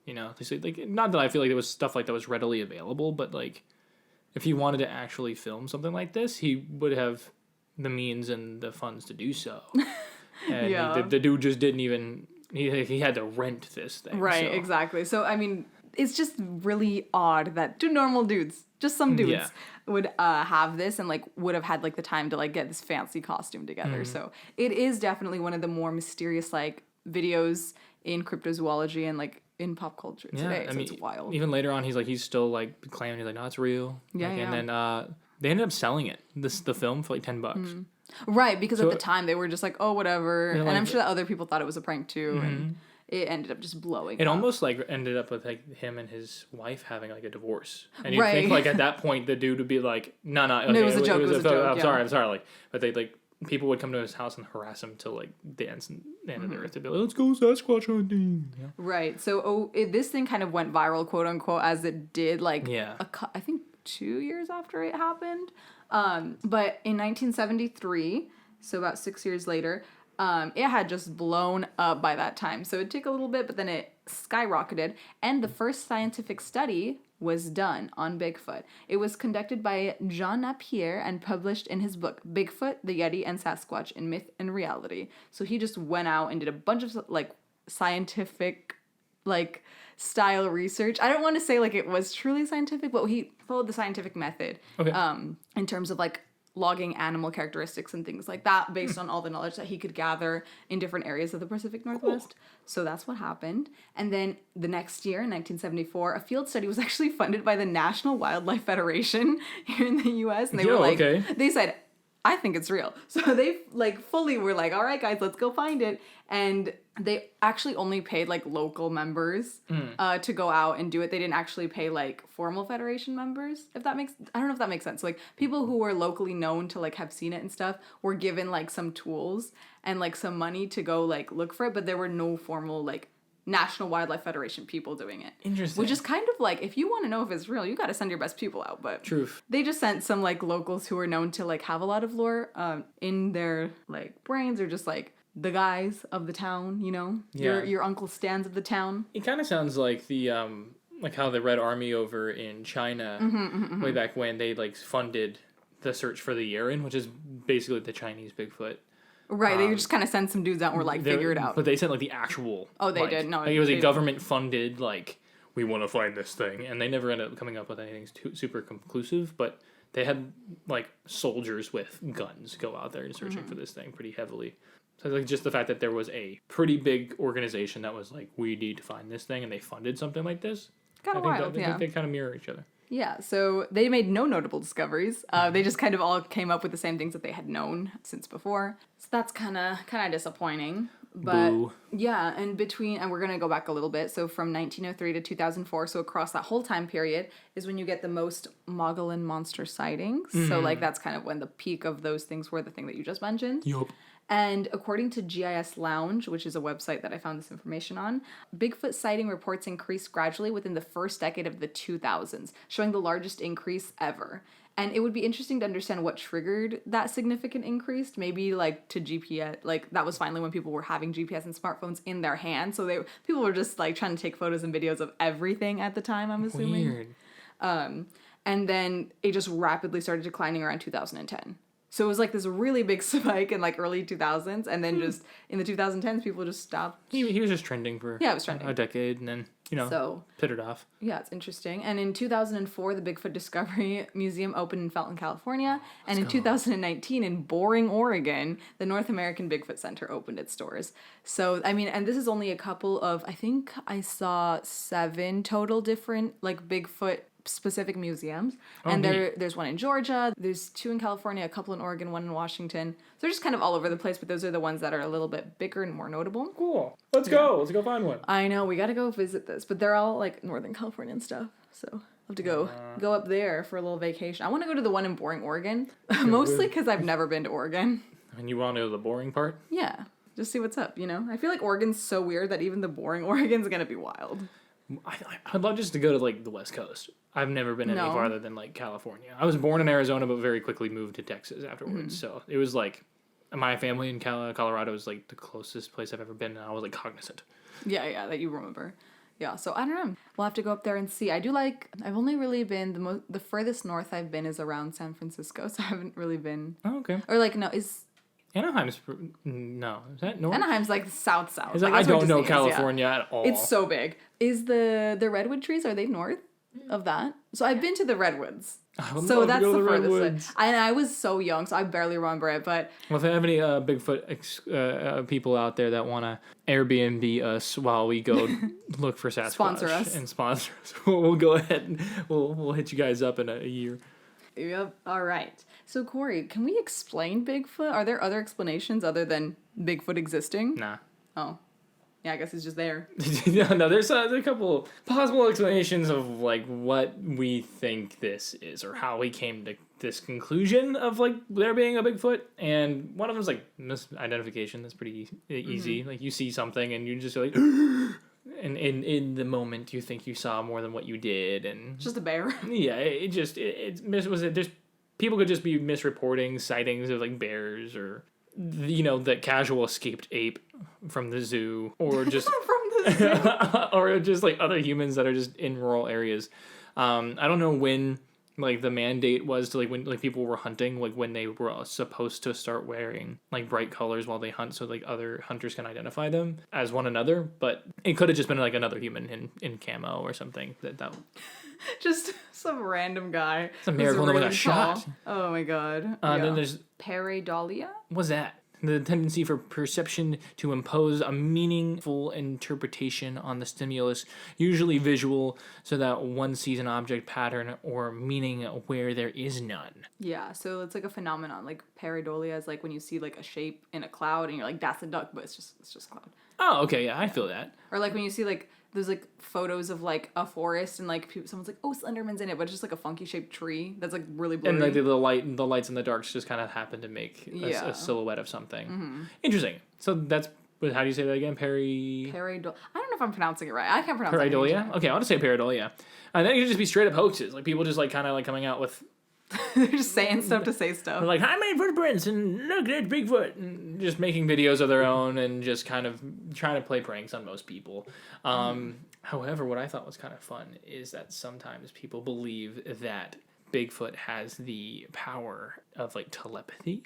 You know, like not that I feel like there was stuff like that was readily available, but like if he wanted to actually film something like this, he would have the means and the funds to do so. And the dude just didn't even. He had to rent this thing. Right, so. Exactly. So I mean, it's just really odd that two normal dudes, just some dudes, would have this and like would have had like the time to like get this fancy costume together. So it is definitely one of the more mysterious like videos in cryptozoology and like in pop culture today. So it's wild. Even later on, he's still like claiming, he's like, no, it's real. And then they ended up selling it, the film, for like $10. Right, because at the time they were just like, oh, whatever. And like, I'm sure that other people thought it was a prank too. And it ended up just blowing It up. almost like ended up with like him and his wife having like a divorce. And you think like at that point the dude would be like, no, okay, it was a joke. It was a joke. I'm sorry. Like, but they like people would come to his house and harass him till like the end of the earth. They'd be like, let's go Sasquatch hunting. Yeah. Right. So this thing kind of went viral, quote unquote, as it did. Like I think 2 years after it happened. But in 1973, so about 6 years later, it had just blown up by that time. So it took a little bit, but then it skyrocketed. And the first scientific study was done on Bigfoot. It was conducted by Jean Napier and published in his book, Bigfoot, the Yeti, and Sasquatch in Myth and Reality. So he just went out and did a bunch of like scientific like style research. I don't want to say like it was truly scientific, but he followed the scientific method in terms of like logging animal characteristics and things like that based on all the knowledge that he could gather in different areas of the Pacific Northwest. So that's what happened. And then the next year, in 1974, a field study was actually funded by the National Wildlife Federation here in the U.S. And they were like, they said, I think it's real. So they like fully were like, all right, guys, let's go find it. And they actually only paid like local members to go out and do it. They didn't actually pay like formal Federation members, I don't know if that makes sense. Like people who were locally known to like have seen it and stuff were given like some tools and like some money to go like look for it, but there were no formal like National Wildlife Federation people doing it. Interesting. Which is kind of like, if you want to know if it's real, you got to send your best people out. But truth. They just sent some like locals who were known to like have a lot of lore in their like brains, or just like the guys of the town, you know, your Uncle Stans of the town. It kind of sounds like the like how the Red Army over in China way back when they like funded the search for the Yeren, which is basically the Chinese Bigfoot. Right, they just kind of sent some dudes out and were like, figure it out. But they sent like the actual. Oh, they like, did. No, like, it was a government funded like, we want to find this thing, and they never ended up coming up with anything super conclusive. But they had like soldiers with guns go out there and searching for this thing pretty heavily. So like just the fact that there was a pretty big organization that was like, we need to find this thing, and they funded something like this. Kind of wild, they kind of mirror each other. Yeah, so they made no notable discoveries. They just kind of all came up with the same things that they had known since before. So that's kind of disappointing. But yeah, and we're going to go back a little bit. So from 1903 to 2004, so across that whole time period is when you get the most Mogollon monster sightings. So like that's kind of when the peak of those things were the thing that you just mentioned. Yup. And according to GIS Lounge, which is a website that I found this information on, Bigfoot sighting reports increased gradually within the first decade of the 2000s, showing the largest increase ever. And it would be interesting to understand what triggered that significant increase. Maybe like to GPS, like that was finally when people were having GPS and smartphones in their hands. So people were just like trying to take photos and videos of everything at the time, I'm assuming. Weird. And then it just rapidly started declining around 2010. So it was like this really big spike in like early 2000s, and then just in the 2010s, people just stopped. He was just trending for it was trending a decade, and then pittered off. Yeah, it's interesting. And in 2004, the Bigfoot Discovery Museum opened in Felton, California, and in 2019 in Boring, Oregon, the North American Bigfoot Center opened its doors. So I mean, and this is only a couple of, I think I saw 7 total different like Bigfoot specific museums, and there's one in Georgia, there's 2 in California, a couple in Oregon, 1 in Washington. So they're just kind of all over the place, but those are the ones that are a little bit bigger and more notable. Cool. Let's go find one. I know, we gotta go visit this, but they're all like Northern California and stuff, so I'll have to go up there for a little vacation. I want to go to the one in Boring, Oregon, mostly because I've never been to Oregon. And you want to know the boring part? Yeah, just see what's up, I feel like Oregon's so weird that even the Boring Oregon's gonna be wild. I'd love just to go to like the West Coast. I've never been any farther than like California. I was born in Arizona, but very quickly moved to Texas afterwards. So it was like my family in Colorado was like the closest place I've ever been, and I was like cognizant. Yeah, that you remember. Yeah, so I don't know. We'll have to go up there and see. I've only really been, the furthest north I've been is around San Francisco, so I haven't really been. Oh, okay. Or like, no, is that north? Anaheim's like south. Like, I don't know California at all. It's so big. Is the redwood trees, are they north of that? So I've been to the redwoods. So that's the furthest. And I was so young, so I barely remember it. But well, if I have any Bigfoot people out there that want to Airbnb us while we go look for Sasquatch, sponsor us, we'll go ahead and we'll hit you guys up in a year. Yep. All right. So Cory, can we explain Bigfoot? Are there other explanations other than Bigfoot existing? Nah. Oh. Yeah, I guess it's just there. No, there's a couple possible explanations of like what we think this is or how we came to this conclusion of like there being a Bigfoot, and one of them is like misidentification. That's pretty easy. Like you see something and you just like and in the moment you think you saw more than what you did, and it's just a bear. Yeah, there's people could just be misreporting sightings of like bears or the casual escaped ape from the zoo, or just from the zoo. or just like other humans that are just in rural areas. I don't know when like the mandate was to like when like people were hunting, like when they were supposed to start wearing like bright colors while they hunt, so like other hunters can identify them as one another. But it could have just been like another human in camo or something that just some random guy. It's a miracle no one got shot. Oh my god. Then there's pareidolia. What's that? The tendency for perception to impose a meaningful interpretation on the stimulus, usually visual, so that one sees an object pattern or meaning where there is none. Yeah, so it's like a phenomenon. Like pareidolia is like when you see like a shape in a cloud and you're like, that's a duck, but it's just cloud. Oh, okay, yeah, I feel that. Or like when you see like there's like photos of like a forest and like someone's like, oh, Slenderman's in it, but it's just like a funky shaped tree that's like really blurry. And like the lights and the darks just kind of happen to make a silhouette of something. Mm-hmm. Interesting. So that's, how do you say that again? Pareidolia. I don't know if I'm pronouncing it right. I can't pronounce it. Pareidolia? Okay, I'll just say pareidolia. And then it could just be straight up hoaxes. Like people just like kind of like coming out with. They're just saying stuff to say stuff. They're like, I made footprints and look at Bigfoot, and just making videos of their own and just kind of trying to play pranks on most people. However, what I thought was kind of fun is that sometimes people believe that Bigfoot has the power of like telepathy.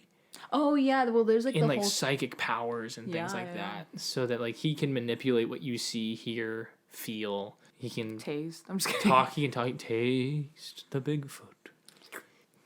Oh yeah, well there's like like psychic powers and things like that, so that like he can manipulate what you see, hear, feel. He can taste. I'm just kidding. Talk. He can talk. Taste the Bigfoot.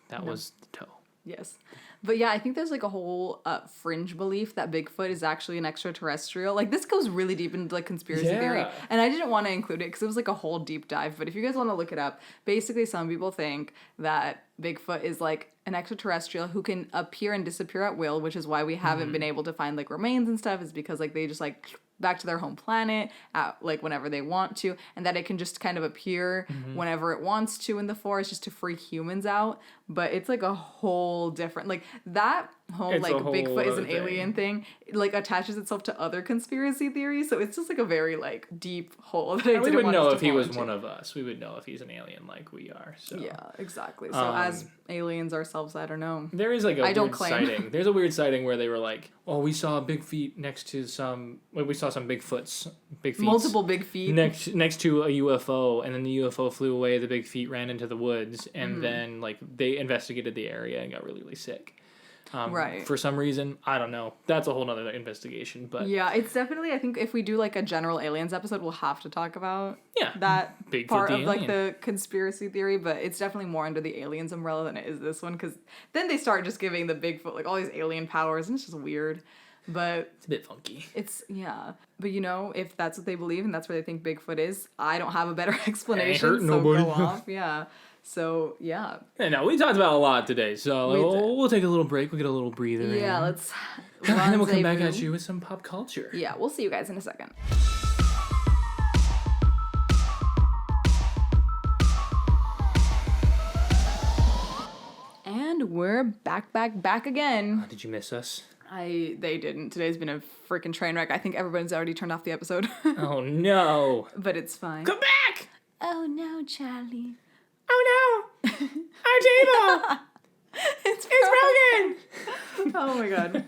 That was the toe. Yes. But yeah, I think there's like a whole fringe belief that Bigfoot is actually an extraterrestrial. Like this goes really deep into like conspiracy theory. And I didn't want to include it because it was like a whole deep dive. But if you guys want to look it up, basically some people think that Bigfoot is like an extraterrestrial who can appear and disappear at will, which is why we haven't been able to find like remains and stuff, is because like they just like back to their home planet at like whenever they want to, and that it can just kind of appear whenever it wants to in the forest just to freak humans out. But it's like a whole different, like that whole like Bigfoot is an alien thing, it like attaches itself to other conspiracy theories, so it's just like a very like deep hole that I we didn't would want know us to if he fall was into. one of us. We would know if he's an alien like we are. So Yeah, exactly. So as aliens ourselves, I don't know. there is like a don't weird claim. sighting. There's a weird sighting where they were like, "Oh, we saw big feet next to some. Well, we saw some big feet, Multiple big feet. next to a UFO, and then the UFO flew away. The big feet ran into the woods, and then like they investigated the area and got really, really sick. Right. For some reason, I don't know. That's a whole nother investigation. But Yeah, it's definitely, I think if we do like a general aliens episode, we'll have to talk about that Bigfoot part the of like alien. the conspiracy theory, but it's definitely more under the aliens umbrella than it is this one, because then they start just giving the Bigfoot like all these alien powers, and it's just weird. But it's a bit funky. it's, yeah. But you know, if that's what they believe and that's where they think Bigfoot is, I don't have a better explanation, hurting so nobody. go off. Yeah. So, yeah. Yeah, no, we talked about a lot today, so We did. we'll take a little break. We'll get a little breather in. Yeah, let's And then we'll come back rendezvous. at you with some pop culture. Yeah, we'll see you guys in a second. And we're back again. Did you miss us? They didn't. Today's been a freaking train wreck. I think everyone's already turned off the episode. Oh no! But it's fine. Come back! Oh no, Charlie. Oh no! Our table! It's It's broken! Oh my god.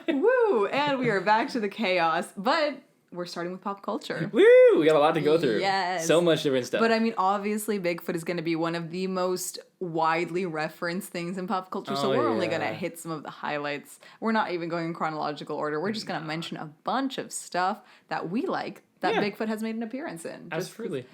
Woo! And we are back to the chaos, but we're starting with pop culture. Woo! We got a lot to go through. Yes. So much different stuff. But I mean, obviously, Bigfoot is going to be one of the most widely referenced things in pop culture, so Oh, we're only yeah. going to hit some of the highlights. We're not even going in chronological order. We're just going to mention a bunch of stuff that we like that Yeah. Bigfoot has made an appearance in. Just 'cause, Absolutely.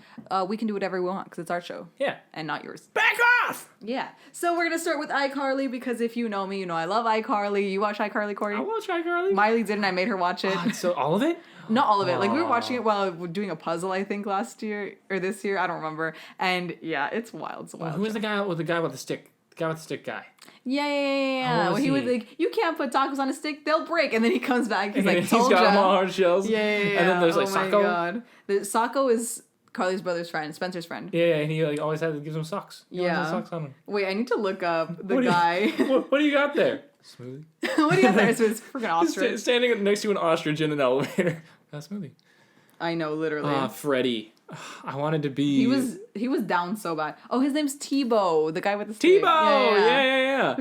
we can do whatever we want because it's our show. Yeah. And not yours. Back off! Yeah. So we're going to start with iCarly because if you know me, you know I love iCarly. You watch iCarly, Corey? I watch iCarly. Miley didn't. I made her watch it. So all of it? Not all of it. Like we were Aw. watching it while doing a puzzle, I think last year or this year. I don't remember. And yeah, it's wild. It's wild. Who was the guy with the stick? The guy with the stick guy. Yeah. How was When he he? was like, "You can't put tacos on a stick; they'll break." And then he comes back. He's like, He's "Told got ya." them all hard shells. Yeah. And then there's like oh Sacco. my god. Sacco is Carly's brother's friend, Spencer's friend. Yeah, and he like, always gives him socks. He always has Yeah. socks on him. Wait, I need to look up the What do you- guy. What do you got there? Smoothie. What do you got there? It's freaking He's ostrich. standing next to an ostrich in an elevator. That's smoothie. I know, literally. Freddie. I wanted to be. He was down so bad. Oh, his name's Tebow, the guy with the stick. Tebow. Yeah.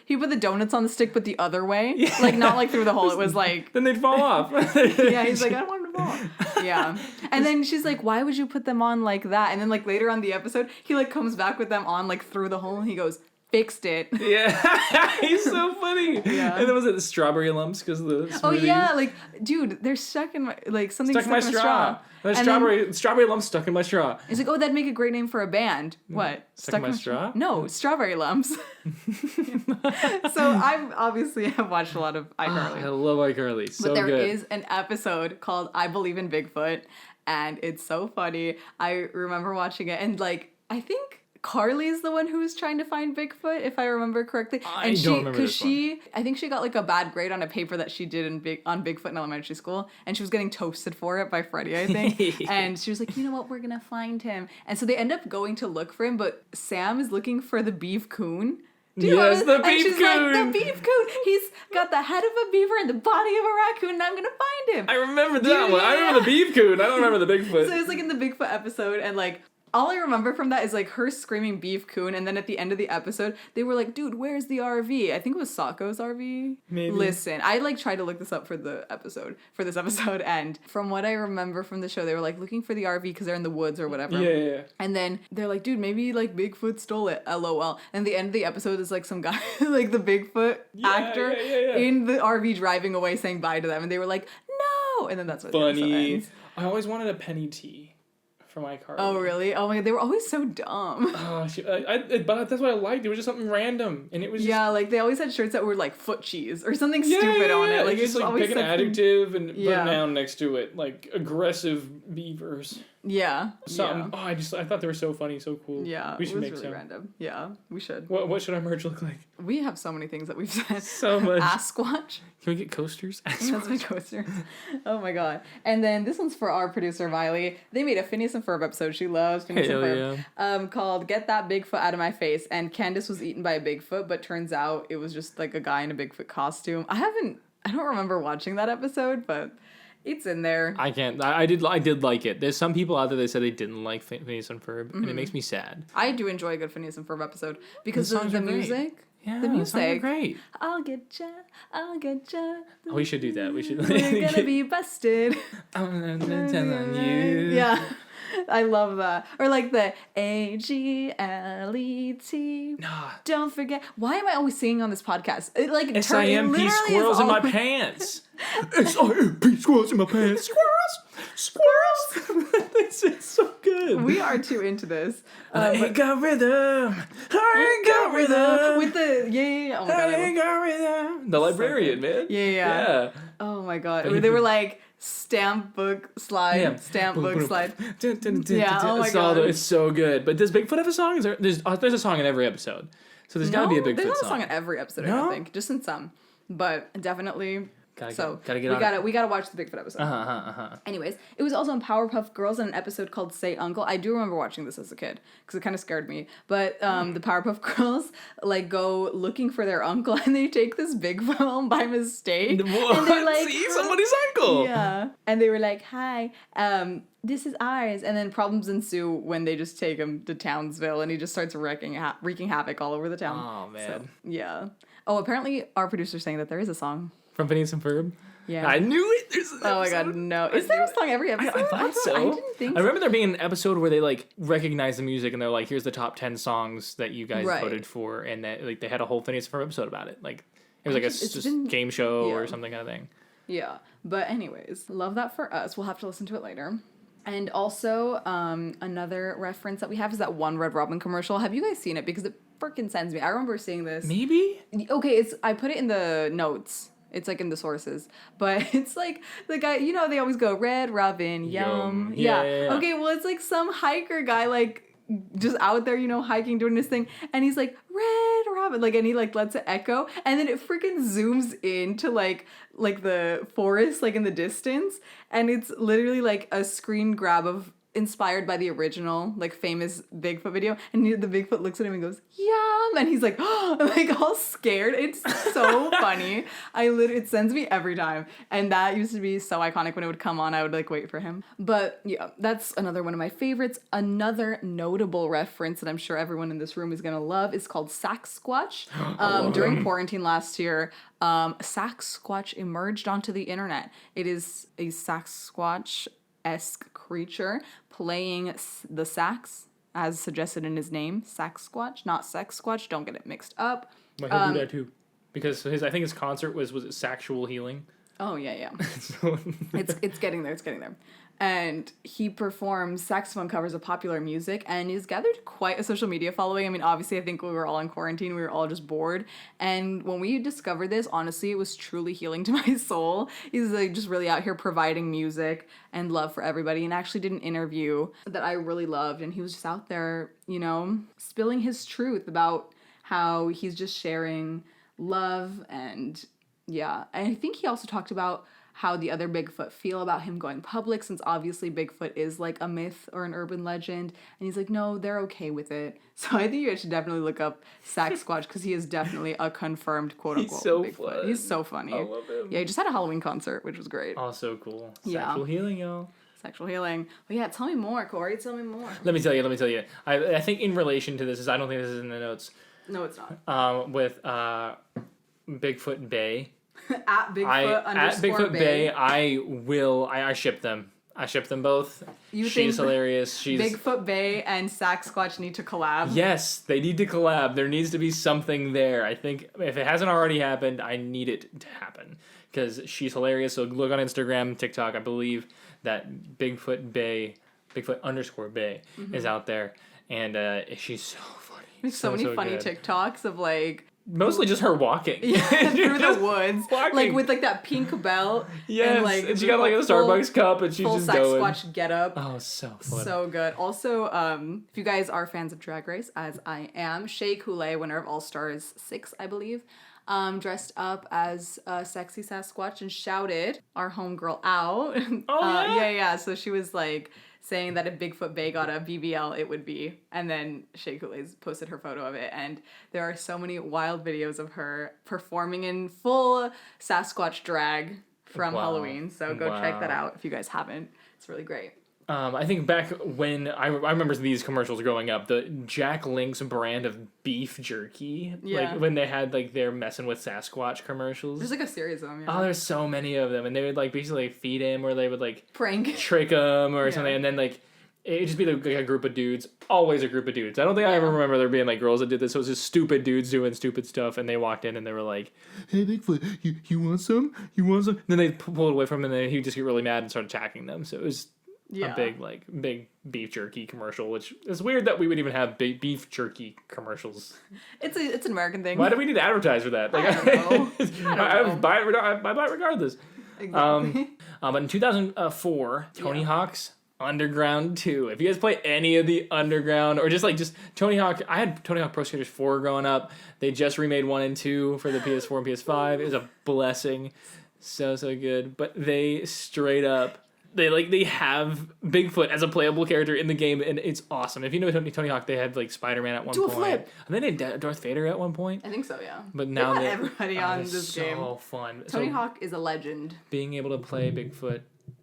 He put the donuts on the stick, but the other way, like not like through the hole. It was like, Then they'd fall off. yeah. He's like, I don't want them to fall. Yeah. And then she's like, why would you put them on like that? And then like later on the episode, he like comes back with them on like through the hole. And he goes, fixed it. Yeah, he's so funny. Yeah. And then was it the strawberry lumps because of the smoothie? Oh yeah, like dude, they're stuck in my like something Stuck in my straw. There's And then- strawberry lumps stuck in my straw. He's like, oh, that'd make a great name for a band. What? Stuck in my straw? No, strawberry lumps. So I've obviously have watched a lot of I iCarly. love iCarly. So But there good. is an episode called I Believe in Bigfoot, and it's so funny. I remember watching it, and like, I think Carly's the one who was trying to find Bigfoot, if I remember correctly. I don't remember this I think she got like a bad grade on a paper that she did on Bigfoot in elementary school, and she was getting toasted for it by Freddie, I think. And she was like, you know what, we're gonna find him. And so they end up going to look for him, but Sam is looking for the beef coon. Do you know Yes, what the it is? And beef she's coon. like, the beef coon. He's got the head of a beaver and the body of a raccoon, and I'm gonna find him. I remember that one. I remember the beef coon. I don't remember the Bigfoot. So it's like in the Bigfoot episode, and like all I remember from that is like her screaming beef coon, and then at the end of the episode, they were like, dude, where's the RV? I think it was Sacco's RV. Maybe. Listen, I like tried to look this up for this episode, and from what I remember from the show, they were like looking for the RV because they're in the woods or whatever. Yeah. And then they're like, dude, maybe like Bigfoot stole it, LOL. And the end of the episode is like some guy, like the Bigfoot actor yeah. in the RV driving away saying bye to them. And they were like, no. And then that's what the episode Funny. ends. I always wanted a penny tea from iCarly. Oh, really? Oh my god, they were always so dumb. Oh, but that's what I liked. It was just something random, and it was just, Yeah, like they always had shirts that were like foot cheese or something stupid on it. Like just it's like always pick an something- adjective and put Yeah. a noun next to it, like aggressive beavers. Yeah. Something. Oh, I thought they were so funny, so cool. Yeah. We should it was make really some. random. Yeah, we should. What should our merch look like? We have so many things that we've said. So much. Sasquatch. Can we get coasters? That's my coaster. Oh my god. And then this one's for our producer, Miley. They made a Phineas and Ferb episode. She loves Phineas and Ferb. Called Get That Bigfoot Out of My Face. And Candace was eaten by a Bigfoot, but turns out it was just like a guy in a Bigfoot costume. I don't remember watching that episode, but it's in there. I can't. I did like it. There's some people out there that said they didn't like Phineas and Ferb, and it makes me sad. I do enjoy a good Phineas and Ferb episode because of the music. Yeah, the music. Great. I'll get ya. We should do that. We should. We're gonna be busted. I'm telling you. Yeah. I love that. Or like the Aglet. Nah. Don't forget. Why am I always singing on this podcast? It like SIMP squirrels in my pants. SIMP squirrels in my pants. Squirrels. This is so good. We are too into this. I ain't got rhythm. I ain't got rhythm. With the Oh my god. I ain't got rhythm. The librarian, man. Yeah. Oh my god. They were like stamp book slide. Yeah. Yeah. Oh my god. It's so good. But does Bigfoot have a song? There's a song in every episode. So there's got to be a Bigfoot there's not a song. song in every episode, I don't think. Just in some. But definitely. We gotta watch the Bigfoot episode. Anyways, it was also in Powerpuff Girls in an episode called Say Uncle. I do remember watching this as a kid because it kind of scared me. But the Powerpuff Girls like go looking for their uncle and they take this Bigfoot home by mistake. What? And they're like, See, somebody's uncle. Yeah, and they were like, "Hi, this is ours." And then problems ensue when they just take him to Townsville and he just starts wreaking havoc all over the town. Oh man. So, yeah. Oh, apparently our producer's saying that there is a song. From Phineas and Ferb? Yeah. I knew it. There's an Oh my god, no. Is there a song every episode? I thought so. I didn't think so. I remember there being an episode where they like recognized the music and they're like, here's the top 10 songs that you guys voted for, and that like they had a whole Phineas and Ferb episode about it. Like it was like a game show or something kind of thing. Yeah. But anyways, love that for us. We'll have to listen to it later. And also, another reference that we have is that one Red Robin commercial. Have you guys seen it? Because it freaking sends me. I remember seeing this. Maybe? Okay, I put it in the notes. It's like in the sources, but it's like the guy, you know, they always go Red Robin, yum. Yeah. Okay, well, it's like some hiker guy, like just out there, you know, hiking, doing this thing, and he's like Red Robin, like, and he like lets it echo, and then it freaking zooms into like the forest, like in the distance, and it's literally like a screen grab of inspired by the original, like, famous Bigfoot video, and the Bigfoot looks at him and goes, yum, and he's like, oh, like, all scared. It's so funny. It sends me every time, and that used to be so iconic. When it would come on, I would, like, wait for him. But, yeah, that's another one of my favorites. Another notable reference that I'm sure everyone in this room is gonna love is called Sasquatch. During quarantine last year, Sasquatch emerged onto the internet. It is a Sasquatch-esque creature playing the sax, as suggested in his name, Sasquatch, not Sexquatch. Don't get it mixed up. Well, he'll do that too, because I think his concert was it sexual healing. Oh yeah. It's getting there. It's getting there. And he performs saxophone covers of popular music, and he's gathered quite a social media following. I mean, obviously, I think we were all in quarantine. We were all just bored. And when we discovered this, honestly, it was truly healing to my soul. He's like just really out here providing music and love for everybody, and actually did an interview that I really loved. And he was just out there, you know, spilling his truth about how he's just sharing love. And yeah, and I think he also talked about how the other Bigfoot feel about him going public, since obviously Bigfoot is like a myth or an urban legend, and he's like, no, they're okay with it. So I think you guys should definitely look up Sasquatch, because he is definitely a confirmed quote-unquote He's so Bigfoot. fun. He's so funny. I love him. Yeah, he just had a Halloween concert, which was great. Oh, so cool. Yeah. Sexual healing, y'all. Sexual healing. But yeah, tell me more, Corey. Tell me more. Let me tell you. I think in relation to this, I don't think this is in the notes. No, it's not. With Bigfoot Bay. At Bigfoot Bay. I ship them. I ship them both. She's hilarious. Bigfoot Bay and Sasquatch need to collab. Yes, they need to collab. There needs to be something there. I think if it hasn't already happened, I need it to happen, because she's hilarious. So look on Instagram, TikTok. I believe that Bigfoot Bay is out there, and she's so funny. There's so many funny TikToks of like mostly just her walking. through the woods, walking. like with like that pink belt. Yes, and she got like a full- Starbucks cup, and she's full just going. Sasquatch get up. Oh, so fun. So good. Also, if you guys are fans of Drag Race, as I am, Shea Coulee, winner of All Stars 6, I believe, dressed up as a sexy Sasquatch and shouted our homegirl out. Oh, yeah? Yeah. So she was like saying that if Bigfoot Bay got a BBL, it would be. And then Shea Coulee's posted her photo of it. And there are so many wild videos of her performing in full Sasquatch drag from Wow. Halloween. So go check that Wow. out if you guys haven't. It's really great. I think back when I remember these commercials growing up, the Jack Link's brand of beef jerky, Yeah. like when they had like they're messing with Sasquatch commercials. There's like a series of them, Oh, there's so many of them, and they would like basically feed him, or they would like Prank. trick him or Yeah. something, and then like it'd just be like a group of dudes, always a group of dudes. I don't think I ever remember there being like girls that did this. It was just stupid dudes doing stupid stuff, and they walked in and they were like, "Hey Bigfoot, you want some? You want some?" And then they pulled away from him, and then he'd just get really mad and start attacking them. So it was a big beef jerky commercial, which is weird that we would even have beef jerky commercials. It's an American thing. Why do we need to advertise for that? Like, I don't know. I buy it regardless. Exactly. But in 2004, Tony Hawk's Underground 2. If you guys play any of the Underground, or just Tony Hawk, I had Tony Hawk Pro Skaters 4 growing up. They just remade 1 and 2 for the PS4 and PS5. It was a blessing. So good. But they straight up, they have Bigfoot as a playable character in the game, and it's awesome. If you know Tony Hawk, they had like Spider-Man at one Do a point. flip. And then they had Darth Vader at one point. I think so, yeah. But now They they got everybody on it's this game. So fun. Tony So Hawk is a legend. being able to play Bigfoot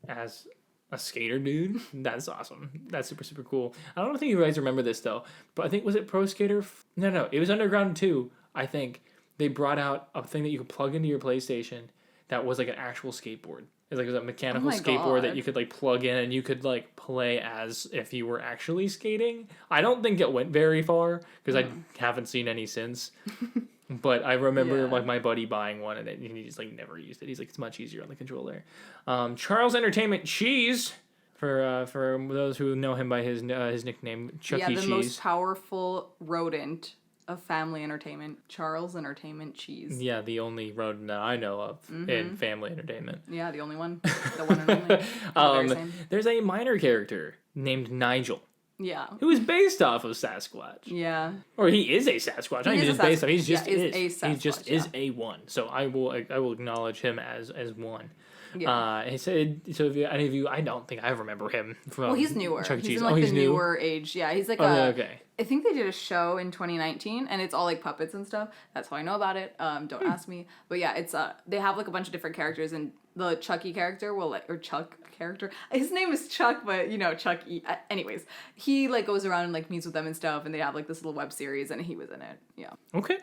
as a skater dude, that's awesome. That's super cool. I don't think you guys remember this though, but I think, was it Pro Skater? No, it was Underground 2. I think they brought out a thing that you could plug into your PlayStation that was like an actual skateboard. It was a mechanical skateboard that you could like plug in, and you could like play as if you were actually skating. I don't think it went very far because I haven't seen any since. But I remember like my buddy buying one, and he just like never used it. He's like, it's much easier on the controller. Charles Entertainment Cheese, for those who know him by his nickname, Chuck E. the Cheese. most powerful rodent of family entertainment, Charles Entertainment Cheese. Yeah, the only rodent that I know of in family entertainment. Yeah, the only one. The one and only. The very same. There's a minor character named Nigel, Yeah. who is based off of Sasquatch. Yeah. Or he is a Sasquatch. Not even just based off. He's just is is. a He just Sasquatch, is a one. So I will acknowledge him as one. Yeah. He said, so if you, any of you, I don't think I remember him from. Well, he's newer. Chuck E. He's Cheese. in like he's the new? newer age. Yeah, he's like Okay. I think they did a show in 2019, and it's all like puppets and stuff. That's how I know about it. Don't ask me. But yeah, it's they have like a bunch of different characters, and the Chucky character or Chuck character. His name is Chuck, but you know Chuck E. Anyways, he like goes around and like meets with them and stuff, and they have like this little web series, and he was in it. Yeah. Okay.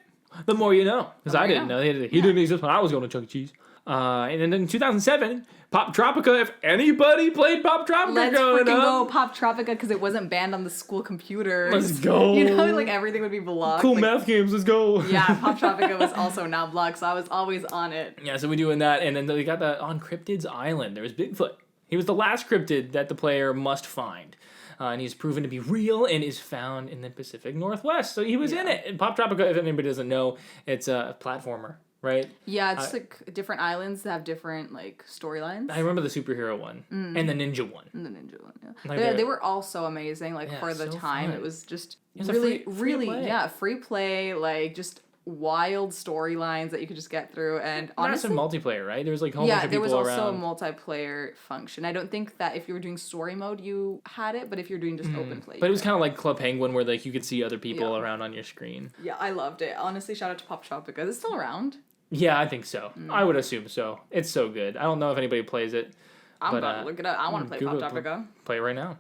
The more you know, because I didn't know. He didn't exist when I was going to Chuck E. Cheese. And then in 2007, Pop Tropica. If anybody played Pop Tropica Let's growing freaking up, go Pop Tropica because it wasn't banned on the school computers. Let's go. You know, like everything would be blocked. cool like, math games. Let's go. Yeah, Pop Tropica was also not blocked, so I was always on it. Yeah, so we're doing that, and then we got that on Cryptids Island. There was Bigfoot. He was the last cryptid that the player must find. And he's proven to be real and is found in the Pacific Northwest. So he was in it. And Pop Tropica, if anybody doesn't know, it's a platformer, right? Yeah, it's like different islands that have different like storylines. I remember the superhero one and the ninja one. And the ninja one, yeah. Like they were all so amazing. Like Yeah, for the so time, fun. it was just was a really, free really, play. yeah, free play. Like just wild storylines that you could just get through. And Massive honestly, multiplayer, right? There was like a whole bunch yeah, of there people was also around. a multiplayer function. I don't think that if you were doing story mode, you had it, but if you're doing just open play, But it was kind of like Club Penguin, where like you could see other people Yeah. around on your screen. yeah, I loved it. Honestly, shout out to Pop Tropica. Is it still around? Yeah, I think so. Mm. I would assume so. It's so good. I don't know if anybody plays it. I'm But, gonna look it up. I want to play Google Pop it. Tropica. Play it right now.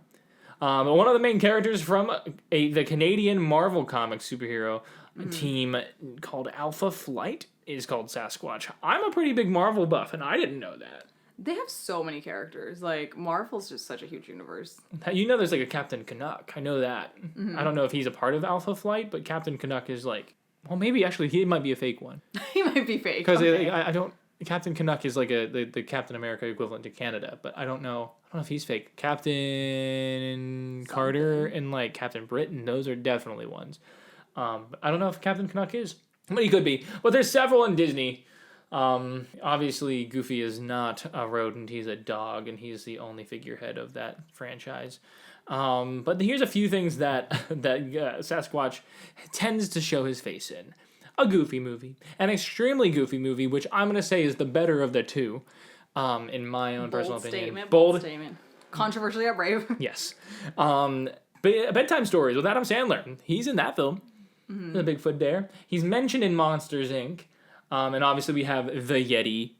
One of the main characters from the Canadian Marvel Comics superhero team called Alpha Flight is called Sasquatch. I'm a pretty big Marvel buff, and I didn't know that. They have so many characters. Like Marvel's just such a huge universe. You know, there's like a Captain Canuck. I know that. I don't know if he's a part of Alpha Flight, but Captain Canuck is like, well, maybe actually he might be a fake one, He might be fake. because Okay. I don't. Captain Canuck is like the Captain America equivalent to Canada, but I don't know. I don't know if he's fake. Captain Carter and like Captain Britain, those are definitely ones. But I don't know if Captain Canuck is. But he could be. But there's several in Disney. Obviously, Goofy is not a rodent. He's a dog, and he's the only figurehead of that franchise. But here's a few things that Sasquatch tends to show his face in. A Goofy movie. An extremely Goofy movie, which I'm going to say is the better of the two, in my own personal opinion. Bold statement. Controversially brave. Yes. Bedtime Stories with Adam Sandler. He's in that film. The Bigfoot Dare. He's mentioned in Monsters, Inc. And obviously we have the Yeti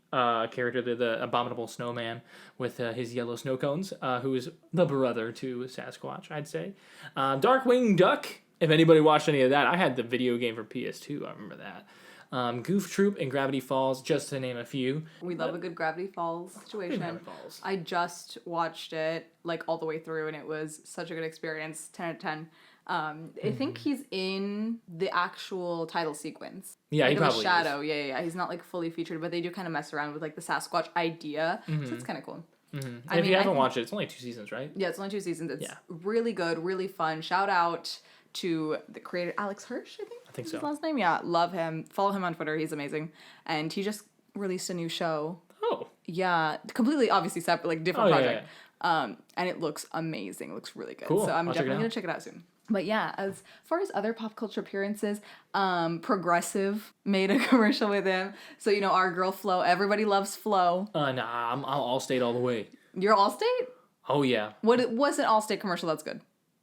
character, the abominable snowman with his yellow snow cones, who is the brother to Sasquatch, I'd say. Darkwing Duck, if anybody watched any of that. I had the video game for PS2, I remember that. Goof Troop and Gravity Falls, just to name a few. We love a good Gravity Falls situation. Gravity Falls. I just watched it like all the way through, and it was such a good experience. 10 out of 10. I think he's in the actual title sequence. Yeah, like he probably Shadow. is. Yeah. He's not like fully featured, but they do kind of mess around with like the Sasquatch idea, so it's kind of cool. And if you haven't watched it, it's only 2 seasons, right? Yeah, it's only 2 seasons. It's really good, really fun. Shout out to the creator, Alex Hirsch, I think so. His last name? Yeah, love him. Follow him on Twitter. He's amazing. And he just released a new show. Oh. Yeah, completely, obviously separate, like different project. Yeah. And it looks amazing. It looks really good. Cool. So I'm I'll definitely going to check it out soon. But yeah, as far as other pop culture appearances, Progressive made a commercial with him. So, you know, our girl Flo, everybody loves Flo. Nah, I'm Allstate all the way. You're Allstate? Oh, yeah. What was an Allstate commercial that's good?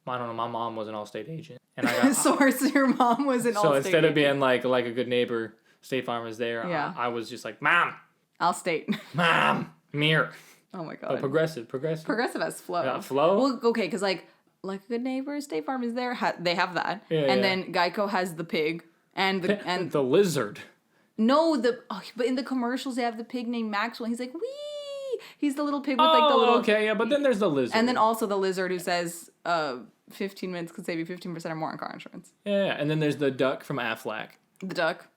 I don't know. My mom was an Allstate agent. And I got Source, your mom was an Allstate So instead agent. of being like a good neighbor, State Farm was there. Yeah. I was just like, Mom! Allstate. Mom! Mirror. Oh my God. Oh, Progressive. Progressive has Flo. Yeah, Flo? Well, okay, because like a good neighbor, State Farm is there. They have that. Yeah, and yeah. then Geico has the pig. And the lizard. No, but in the commercials they have the pig named Maxwell. He's like, wee! He's the little pig with like the little... okay, yeah, but then there's the lizard. And then also the lizard who says 15 minutes could save you 15% or more on car insurance. Yeah, and then there's the duck from Affleck. The duck.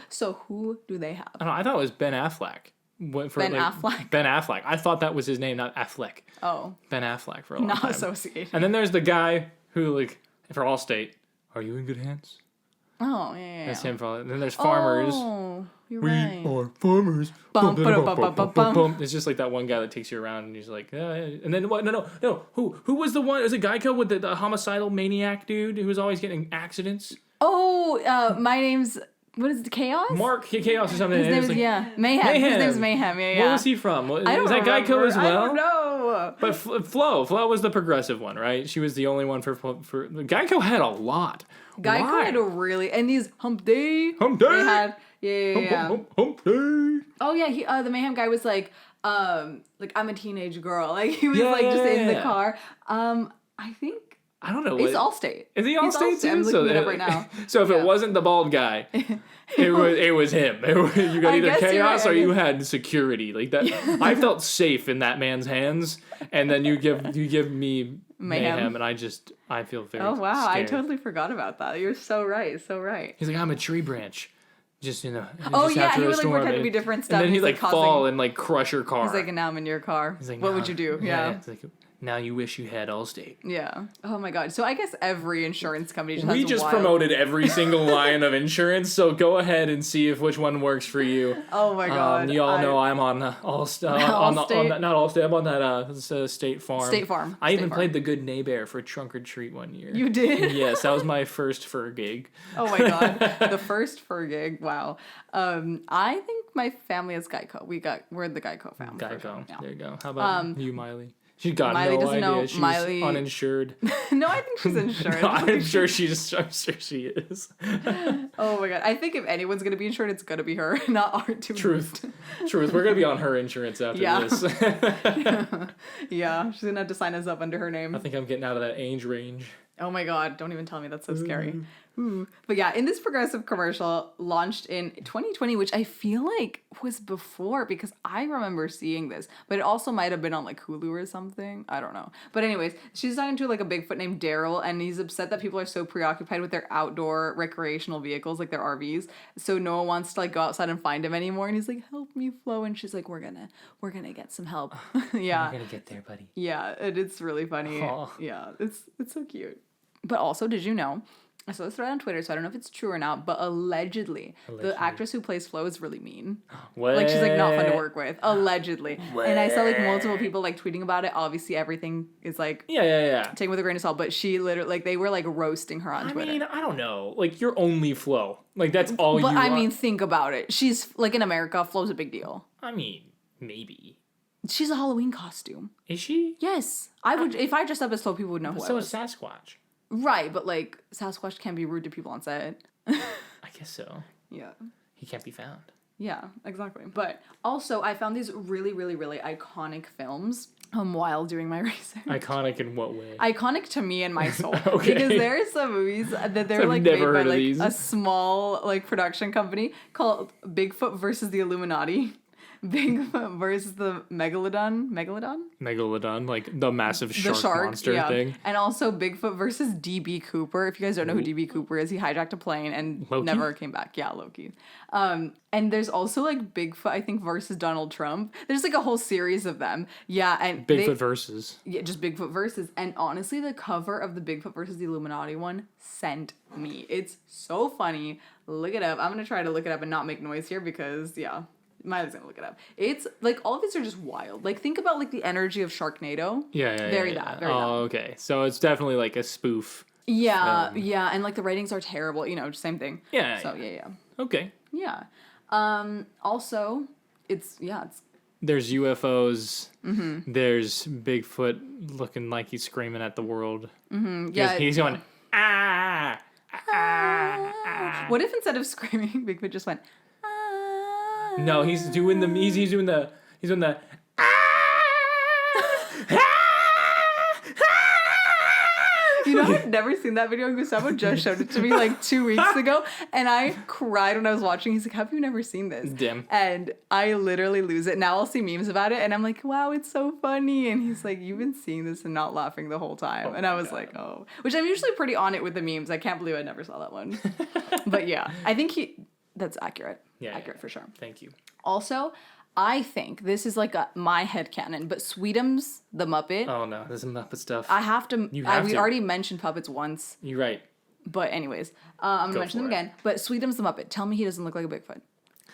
So who do they have? I don't know, I thought it was Ben Affleck. Affleck? Ben Affleck. I thought that was his name, not Affleck. Oh. Ben Affleck for a long Not time. associated. And then there's the guy who, like, for Allstate, are you in good hands? Oh, yeah. That's him for all. And then there's farmers. Oh, you're right. We are farmers. Bum, ba-dum, bum, bum, bum, bum. It's just like that one guy that takes you around and he's like, and then what? No. Who was the one? Was it Geico with the homicidal maniac dude who was always getting accidents? Oh, my name's, what is it, Chaos? Mark Chaos or something. His name is, Mayhem. His name's Mayhem, yeah. What was he from? Was I don't that remember. Geico as well? I don't know. But Flo was the progressive one, right? She was the only one for Geico had a lot. Geico Why? had a really, and these Hump Day. Hump Day. They had, yeah. Hump Day. Oh yeah, the Mayhem guy was like I'm a teenage girl. Like he was just in the Yeah. car. I think I don't know. he's Allstate. Is he Allstate too? I'm looking it up right now. So if it wasn't the bald guy, it was him. You got I either guess you're chaos right, or you had security. Like that, I felt safe in that man's hands, and then you give me mayhem, and I feel very. Oh wow, I scared. totally forgot about that. You're so right, so right. He's like, I'm a tree branch. Just Oh just yeah, after he a would like storm, pretend to be different stuff. And then he'd like causing, fall and like crush your car. He's like, and now I'm in your car. He's like, what "Nah." would you do? Yeah. It's like, now you wish you had Allstate. Yeah. Oh my god. So I guess every insurance company just has We a just wild... promoted every single line of insurance, so go ahead and see if which one works for you. Oh my god. You all know I'm on Allstate. Not Allstate. I'm on that State Farm. State Farm. I even Farm. played the good neighbor for Trunk or Treat one year. You did? Yes, that was my first fur gig. Oh my god. The first fur gig. Wow. I think my family is Geico. We're the Geico family. Geico. Sure. Yeah. There you go. How about you, Miley? She got Miley no doesn't idea. know. She's Miley... uninsured. No, I think she's insured. No, I'm sure she is. Oh my god. I think if anyone's gonna be insured, it's gonna be her, not our two. Truth. We're gonna be on her insurance after this. Yeah, she's gonna have to sign us up under her name. I think I'm getting out of that age range. Oh my god, don't even tell me, that's so scary. Ooh. But yeah, in this Progressive commercial launched in 2020, which I feel like was before because I remember seeing this, but it also might have been on like Hulu or something. I don't know. But anyways, she's talking to like a Bigfoot named Daryl, and he's upset that people are so preoccupied with their outdoor recreational vehicles, like their RVs, so no one wants to like go outside and find him anymore. And he's like, "Help me, Flo," and she's like, "We're gonna get some help." Yeah. We're gonna get there, buddy. Yeah, it's really funny. Aw. Yeah, it's so cute. But also, did you know I saw this thread on Twitter, so I don't know if it's true or not, but allegedly. The actress who plays Flo is really mean. What? Like, she's, like, not fun to work with. Allegedly. What? And I saw, like, multiple people, like, tweeting about it. Obviously, everything is, like... Yeah. taken with a grain of salt, but she literally, like, they were, like, roasting her on Twitter. I mean, I don't know. Like, you're only Flo. Like, that's all you are. But, I mean, think about it. She's, like, in America, Flo's a big deal. I mean, maybe. She's a Halloween costume. Is she? Yes. I would, if I dressed up as Flo, people would know who I was. So is Sasquatch. Right, but, like, Sasquatch can't be rude to people on set. I guess so. Yeah. He can't be found. Yeah, exactly. But also, I found these really, really, really iconic films while doing my research. Iconic in what way? Iconic to me and my soul. Okay. Because there are some movies that they're I've like made never by heard of like these. a small like production company called Bigfoot versus the Illuminati. Bigfoot versus the Megalodon, like the massive shark monster thing. And also Bigfoot versus DB Cooper. If you guys don't know who DB Cooper is, he hijacked a plane and Loki? never came back. Yeah, Loki. And there's also like Bigfoot, I think, versus Donald Trump. There's like a whole series of them. Yeah, and Bigfoot versus. Yeah, just Bigfoot versus. And honestly, the cover of the Bigfoot versus the Illuminati one sent me. It's so funny. Look it up. I'm gonna try to look it up and not make noise here because Miley's gonna look it up. It's like all of these are just wild. Like think about like the energy of Sharknado. Yeah. Very that. Okay. So it's definitely like a spoof. Yeah, and like the ratings are terrible. You know, same thing. Yeah. So yeah. Okay. Yeah. Also, it's There's UFOs. Mm-hmm. There's Bigfoot looking like he's screaming at the world. Mm-hmm. Yeah. He's going ah. What if instead of screaming, Bigfoot just went? No, he's doing the You know, I've never seen that video. Gustavo just showed it to me like 2 weeks ago, and I cried when I was watching. He's like, "Have you never seen this?" Damn. And I literally lose it. Now I'll see memes about it, and I'm like, "Wow, it's so funny." And he's like, "You've been seeing this and not laughing the whole time." And I was like, "Oh," which I'm usually pretty on it with the memes. I can't believe I never saw that one. But yeah, I think that's accurate. Yeah, accurate for sure. Thank you. Also, I think this is like my headcanon, but Sweetums the Muppet. Oh no, this is Muppet stuff. I have to. We already mentioned puppets once. You're right. But anyways, I'm gonna mention them for it. again. But Sweetums the Muppet. Tell me he doesn't look like a Bigfoot.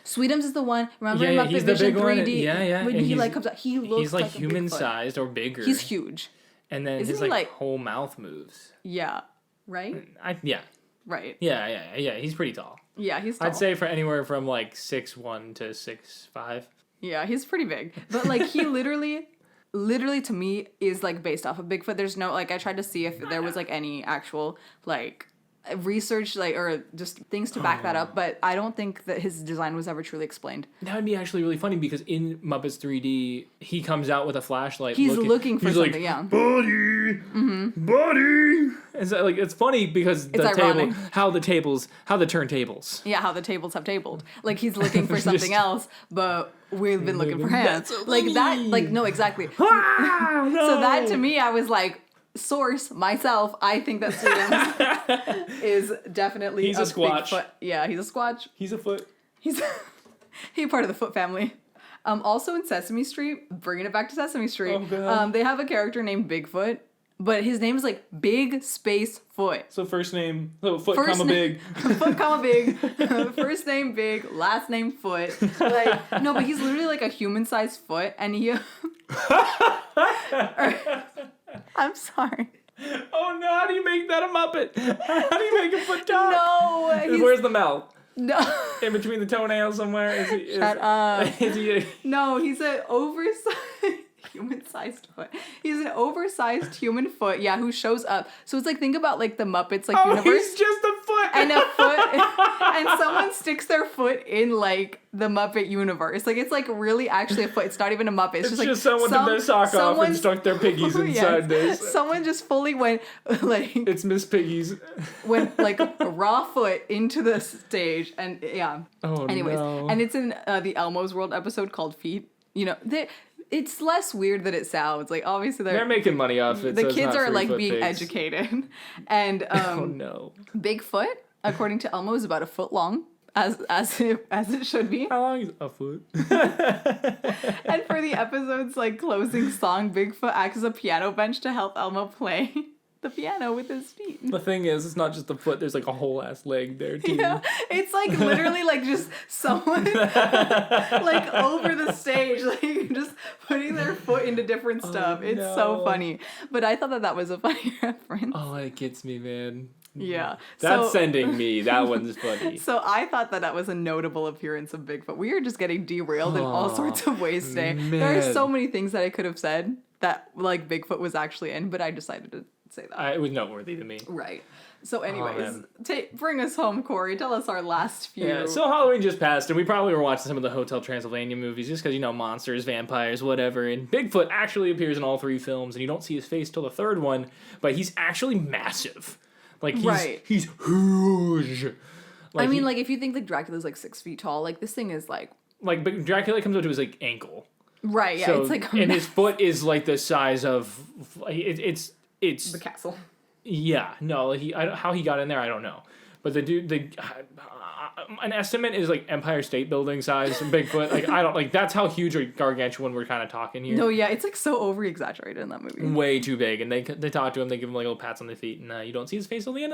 Sweetums is the one. Remember in Yeah, Muppet he's the Vision big one. 3D? Yeah. When and he like comes out, he looks he's like a human Bigfoot. sized or bigger. He's huge. And then Isn't his he, like like- whole mouth moves. Yeah. Right. Yeah. Right. Yeah. He's pretty tall. Yeah, he's tall. I'd say for anywhere from like 6'1" to 6'5". Yeah, he's pretty big. But like he literally to me is like based off of Bigfoot. There's no like I tried to see if there was like any actual like research like or just things to back that up, but I don't think that his design was ever truly explained. That would be actually really funny because in Muppets 3D, he comes out with a flashlight. He's looking for something, like, yeah. Buddy, buddy. It's like it's funny because It's ironic. how the turntables. Yeah, how the tables have tabled. Like he's looking for something else, but we've been looking for him. That's so like that. funny. Like no, exactly. Ah, no. So that to me, I was like, source myself. I think that Sweetums is definitely He's a Squatch. Bigfoot. Yeah, he's a Squatch. He's a foot. He's part of the Foot family. Also in Sesame Street, bringing it back to Sesame Street, Oh, God. they have a character named Bigfoot, but his name is like Big Space Foot. So foot, First comma big. Foot, comma big. First name Big, last name Foot. Like no, but he's literally like a human-sized foot, and he. I'm sorry. Oh no! How do you make that a Muppet? How do you make a foot dog? No, Where's the mouth? no. In between the toenails somewhere? Shut up. Is he No, he's an oversized human-sized foot. He's an oversized human foot, yeah, who shows up. So it's like, think about like the Muppets like universe. He's just a foot. And a foot, and someone sticks their foot in like the Muppet universe. Like it's like really actually a foot. It's not even a Muppet. It's like just someone took their sock off and stuck their piggies inside this. Someone just fully went like It's Miss Piggies. went like a raw foot into the stage, and yeah. Oh Anyways, no. and it's in the Elmo's World episode called Feet. You know, it's less weird than it sounds. Like obviously They're making money off it. the so it's kids not are like 3 foot being pigs. educated, and Oh no. Bigfoot, according to Elmo, is about a foot long, as it should be. How long is a foot? And for the episode's like closing song, Bigfoot acts as a piano bench to help Elmo play. the piano with his feet. The thing is, it's not just the foot. There's like a whole ass leg there too. Yeah, it's like literally like just someone like over the stage, like just putting their foot into different stuff. It's so funny. But I thought that was a funny reference. Oh, it gets me, man. Yeah. That's sending me. That one's funny. So I thought that was a notable appearance of Bigfoot. We are just getting derailed in all sorts of ways today. There are so many things that I could have said that like Bigfoot was actually in, but I decided to say that. It was noteworthy to me. Right. So anyways, bring us home, Corey. Tell us our last few. Yeah, so Halloween just passed, and we probably were watching some of the Hotel Transylvania movies just because, monsters, vampires, whatever. And Bigfoot actually appears in all 3 films, and you don't see his face till the 3rd one, but he's actually massive. Like, he's huge. Like, I mean, like, if you think, like, Dracula's, like, 6 feet tall, like, this thing is, like... Like, but Dracula comes up to his, like, ankle. Right, yeah, so, it's, like, and his foot is, like, the size of... It's... The castle. Yeah, no, how he got in there, I don't know. But the dude, an estimate is like Empire State Building size Bigfoot. Like, I don't, like, that's how huge or gargantuan we're kind of talking here. No, yeah, it's like so over-exaggerated in that movie. Way too big. And they talk to him, they give him like little pats on the feet, and you don't see his face until the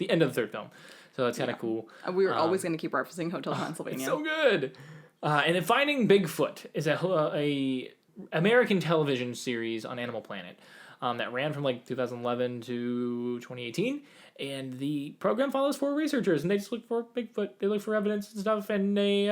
end of the 3rd film. So that's kind of cool. We were always going to keep referencing Hotel Transylvania. It's so good. And then Finding Bigfoot is a American television series on Animal Planet. That ran from like 2011 to 2018, and the program follows 4 researchers, and they just look for Bigfoot. They look for evidence and stuff, and they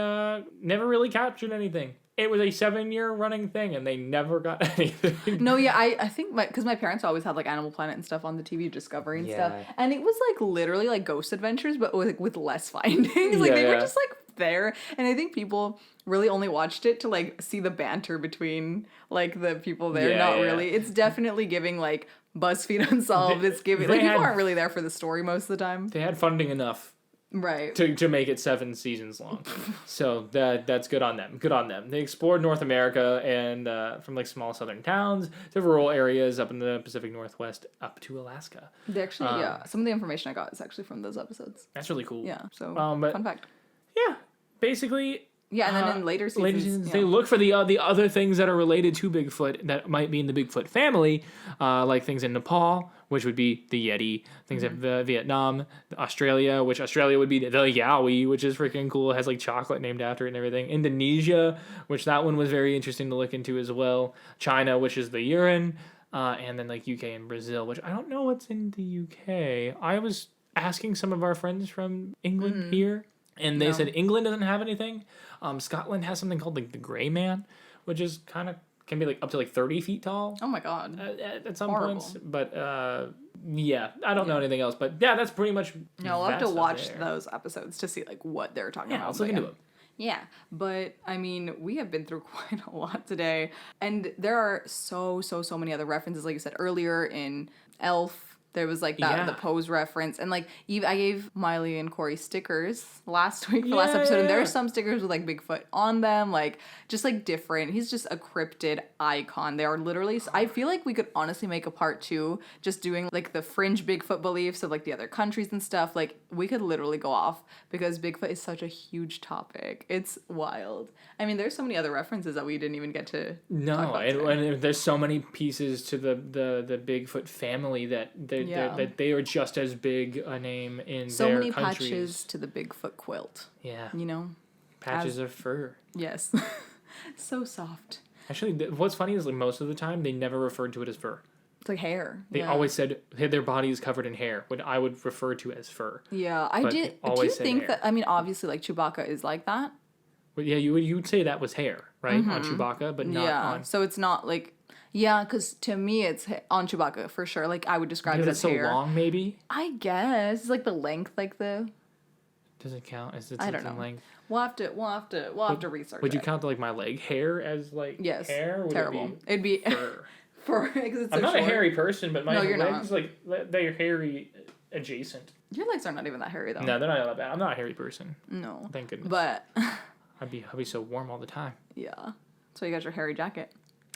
never really captured anything. It was a 7-year running thing, and they never got anything. No, yeah, I think because my parents always had like Animal Planet and stuff on the TV, Discovery and stuff, and it was like literally like Ghost Adventures, but with less findings. Like they were just like there, and I think people really only watched it to like see the banter between like the people there. Not really. It's definitely giving like BuzzFeed Unsolved. It's giving like people aren't really there for the story most of the time. They had funding enough. Right. To make it 7 seasons long. So that's good on them. Good on them. They explored North America and from like small southern towns to rural areas up in the Pacific Northwest up to Alaska. They actually, some of the information I got is actually from those episodes. That's really cool. Yeah. So fun fact. Yeah. Basically. Yeah, and then in later seasons, they look for the other things that are related to Bigfoot that might be in the Bigfoot family, like things in Nepal, which would be the Yeti, things in Vietnam, Australia, which Australia would be the Yowie, which is freaking cool. It has like chocolate named after it and everything. Indonesia, which that one was very interesting to look into as well. China, which is the urine, and then like UK and Brazil, which I don't know what's in the UK. I was asking some of our friends from England here. And they said England doesn't have anything. Scotland has something called like the Grey Man, which is can be like up to like 30 feet tall. Oh my god! At some points, but yeah, I don't know anything else. But yeah, that's pretty much. No, we'll have to watch those episodes to see like what they're talking about. Yeah, let's look into them. Yeah, but I mean, we have been through quite a lot today, and there are so many other references. Like you said earlier in Elf. There was like that the pose reference, and like I gave Miley and Corey stickers last week for last episode, and there are some stickers with like Bigfoot on them, like just like different. He's just a cryptid icon. They are literally. I feel like we could honestly make a part 2 just doing like the fringe Bigfoot beliefs of like the other countries and stuff. Like we could literally go off because Bigfoot is such a huge topic. It's wild. I mean, there's so many other references that we didn't even get to. Talk about and there's so many pieces to the Bigfoot family that they are just as big a name in so their many countries. Patches to the Bigfoot quilt. Yeah. Patches of fur. Yes. So soft. Actually, what's funny is like most of the time they never referred to it as fur. It's like hair. They always said their body is covered in hair, what I would refer to as fur. Yeah, I did. Do you think hair. That? I mean, obviously, like Chewbacca is like that. But yeah, you would say that was hair, right, on Chewbacca, but not on. So it's not like. Yeah, because to me, it's on Chewbacca for sure. Like, I would describe it as hair. It's so long, maybe? I guess. It's like the length, like the... Does it count? I don't know. Length? We'll have to research Would you count like my leg hair as like hair? Would terrible. It'd be fur. Because it's so I'm not short. a hairy person, but my legs not. like they're hairy adjacent. Your legs are not even that hairy though. No, they're not that bad. I'm not a hairy person. No. Thank goodness. But I'd be so warm all the time. Yeah. So you got your hairy jacket.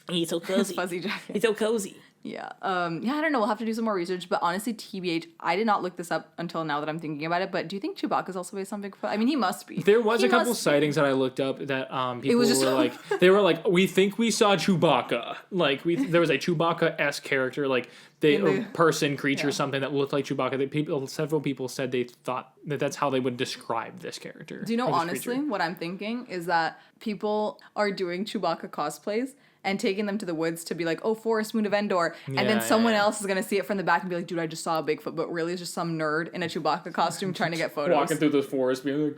It's so cozy. Fuzzy jacket. It's so cozy. Yeah. Yeah, I don't know. We'll have to do some more research. But honestly, TBH, I did not look this up until now that I'm thinking about it. But do you think Chewbacca's also based on Bigfoot? I mean, he must be. There was He a couple must be. sightings that I looked up that people was just- were like, they were like, we think we saw Chewbacca. Like there was a Chewbacca-esque character, like or person, creature, something that looked like Chewbacca. Several people said they thought that that's how they would describe this character. Do you know, or this honestly, creature. what I'm thinking is that people are doing Chewbacca cosplays and taking them to the woods to be like, oh, Forest Moon of Endor. And then someone else is going to see it from the back and be like, dude, I just saw a Bigfoot. But really it's just some nerd in a Chewbacca costume trying to get photos. Walking through the forest, being like,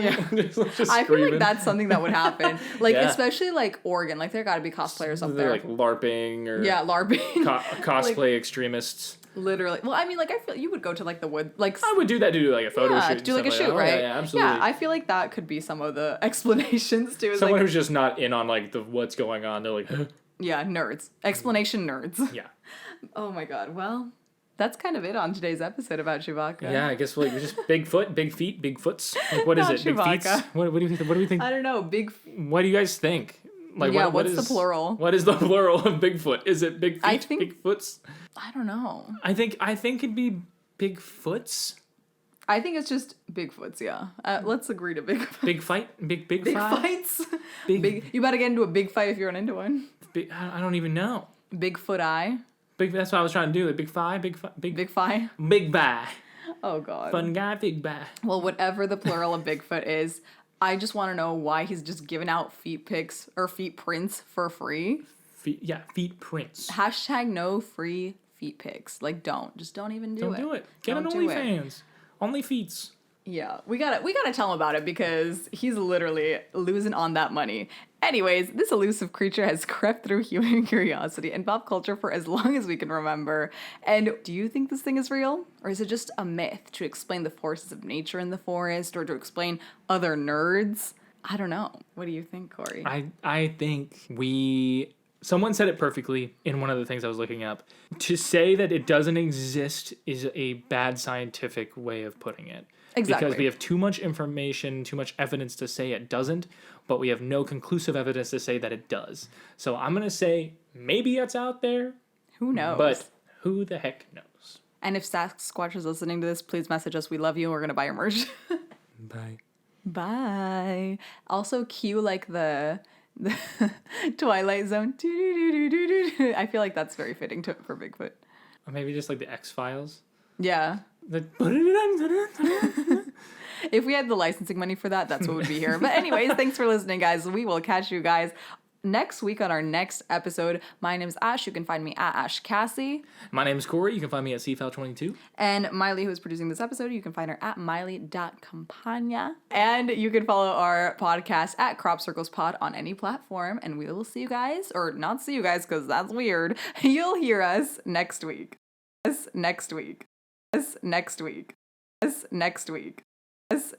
Yeah. just I feel screaming. like that's something that would happen. Like, especially like Oregon. Like, there got to be cosplayers up They're there. like LARPing or LARPing. cosplay extremists. Literally. Well, I mean, like, I feel you would go to like the wood, like I would do that to do like a photo shoot. to do like a and stuff shoot, that. right? Yeah, absolutely. Yeah, I feel like that could be some of the explanations too. Is Someone like, who's just not in on like the what's going on. They're like, yeah, nerds. Explanation nerds. yeah. Oh my god. Well, that's kind of it on today's episode about Chewbacca. Yeah, I guess we're just Bigfoot, big feet, big foots. Like, what is Not it? Big feet? Chewbacca. What do you think? What do we think? I don't know. What do you guys think? Like, Yeah, what what's the plural? What is the plural of Bigfoot? Is it big feet, I think- big foots? I don't know. I think it'd be big foots. I think it's just Bigfoots, yeah. Let's agree to Bigfoot. Big fight, big Big fight. fights. Big- You better get into a big fight if you run into one. I don't even know. Bigfoot eye. Big. That's what I was trying to do. Like big five, big Fi. big buy. Oh god. Fun guy, big buy. Well, whatever the plural of Bigfoot is, I just want to know why he's just giving out feet pics or feet prints for free. Feet prints. Hashtag no free feet pics. Like, just don't even do it. Don't do it. Get an Don't do it. OnlyFans. Only feets. Yeah, we gotta tell him about it because he's literally losing on that money. Anyways, this elusive creature has crept through human curiosity and pop culture for as long as we can remember. And do you think this thing is real? Or is it just a myth to explain the forces of nature in the forest or to explain other nerds? I don't know. What do you think, Cory? I think someone said it perfectly in one of the things I was looking up. To say that it doesn't exist is a bad scientific way of putting it. Exactly. Because we have too much information, too much evidence to say it doesn't, but we have no conclusive evidence to say that it does. So I'm going to say maybe it's out there. Who knows? But who the heck knows? And if Sasquatch is listening to this, please message us. We love you. We're going to buy your merch. Bye. Bye. Also, cue like the Twilight Zone. I feel like that's very fitting for Bigfoot. Or maybe just like the X-Files. Yeah. The If we had the licensing money for that, that's what would be here. But anyways, thanks for listening, guys. We will catch you guys next week on our next episode. My name is Ash. You can find me at Ash Cassie. My name is Cory. You can find me at CFAL22. And Miley, who is producing this episode, you can find her at miley.campagna. And you can follow our podcast at Crop Circles Pod on any platform. And we will see you guys, or not see you guys because that's weird. You'll hear us next week. Next week. Next week. Next week. Next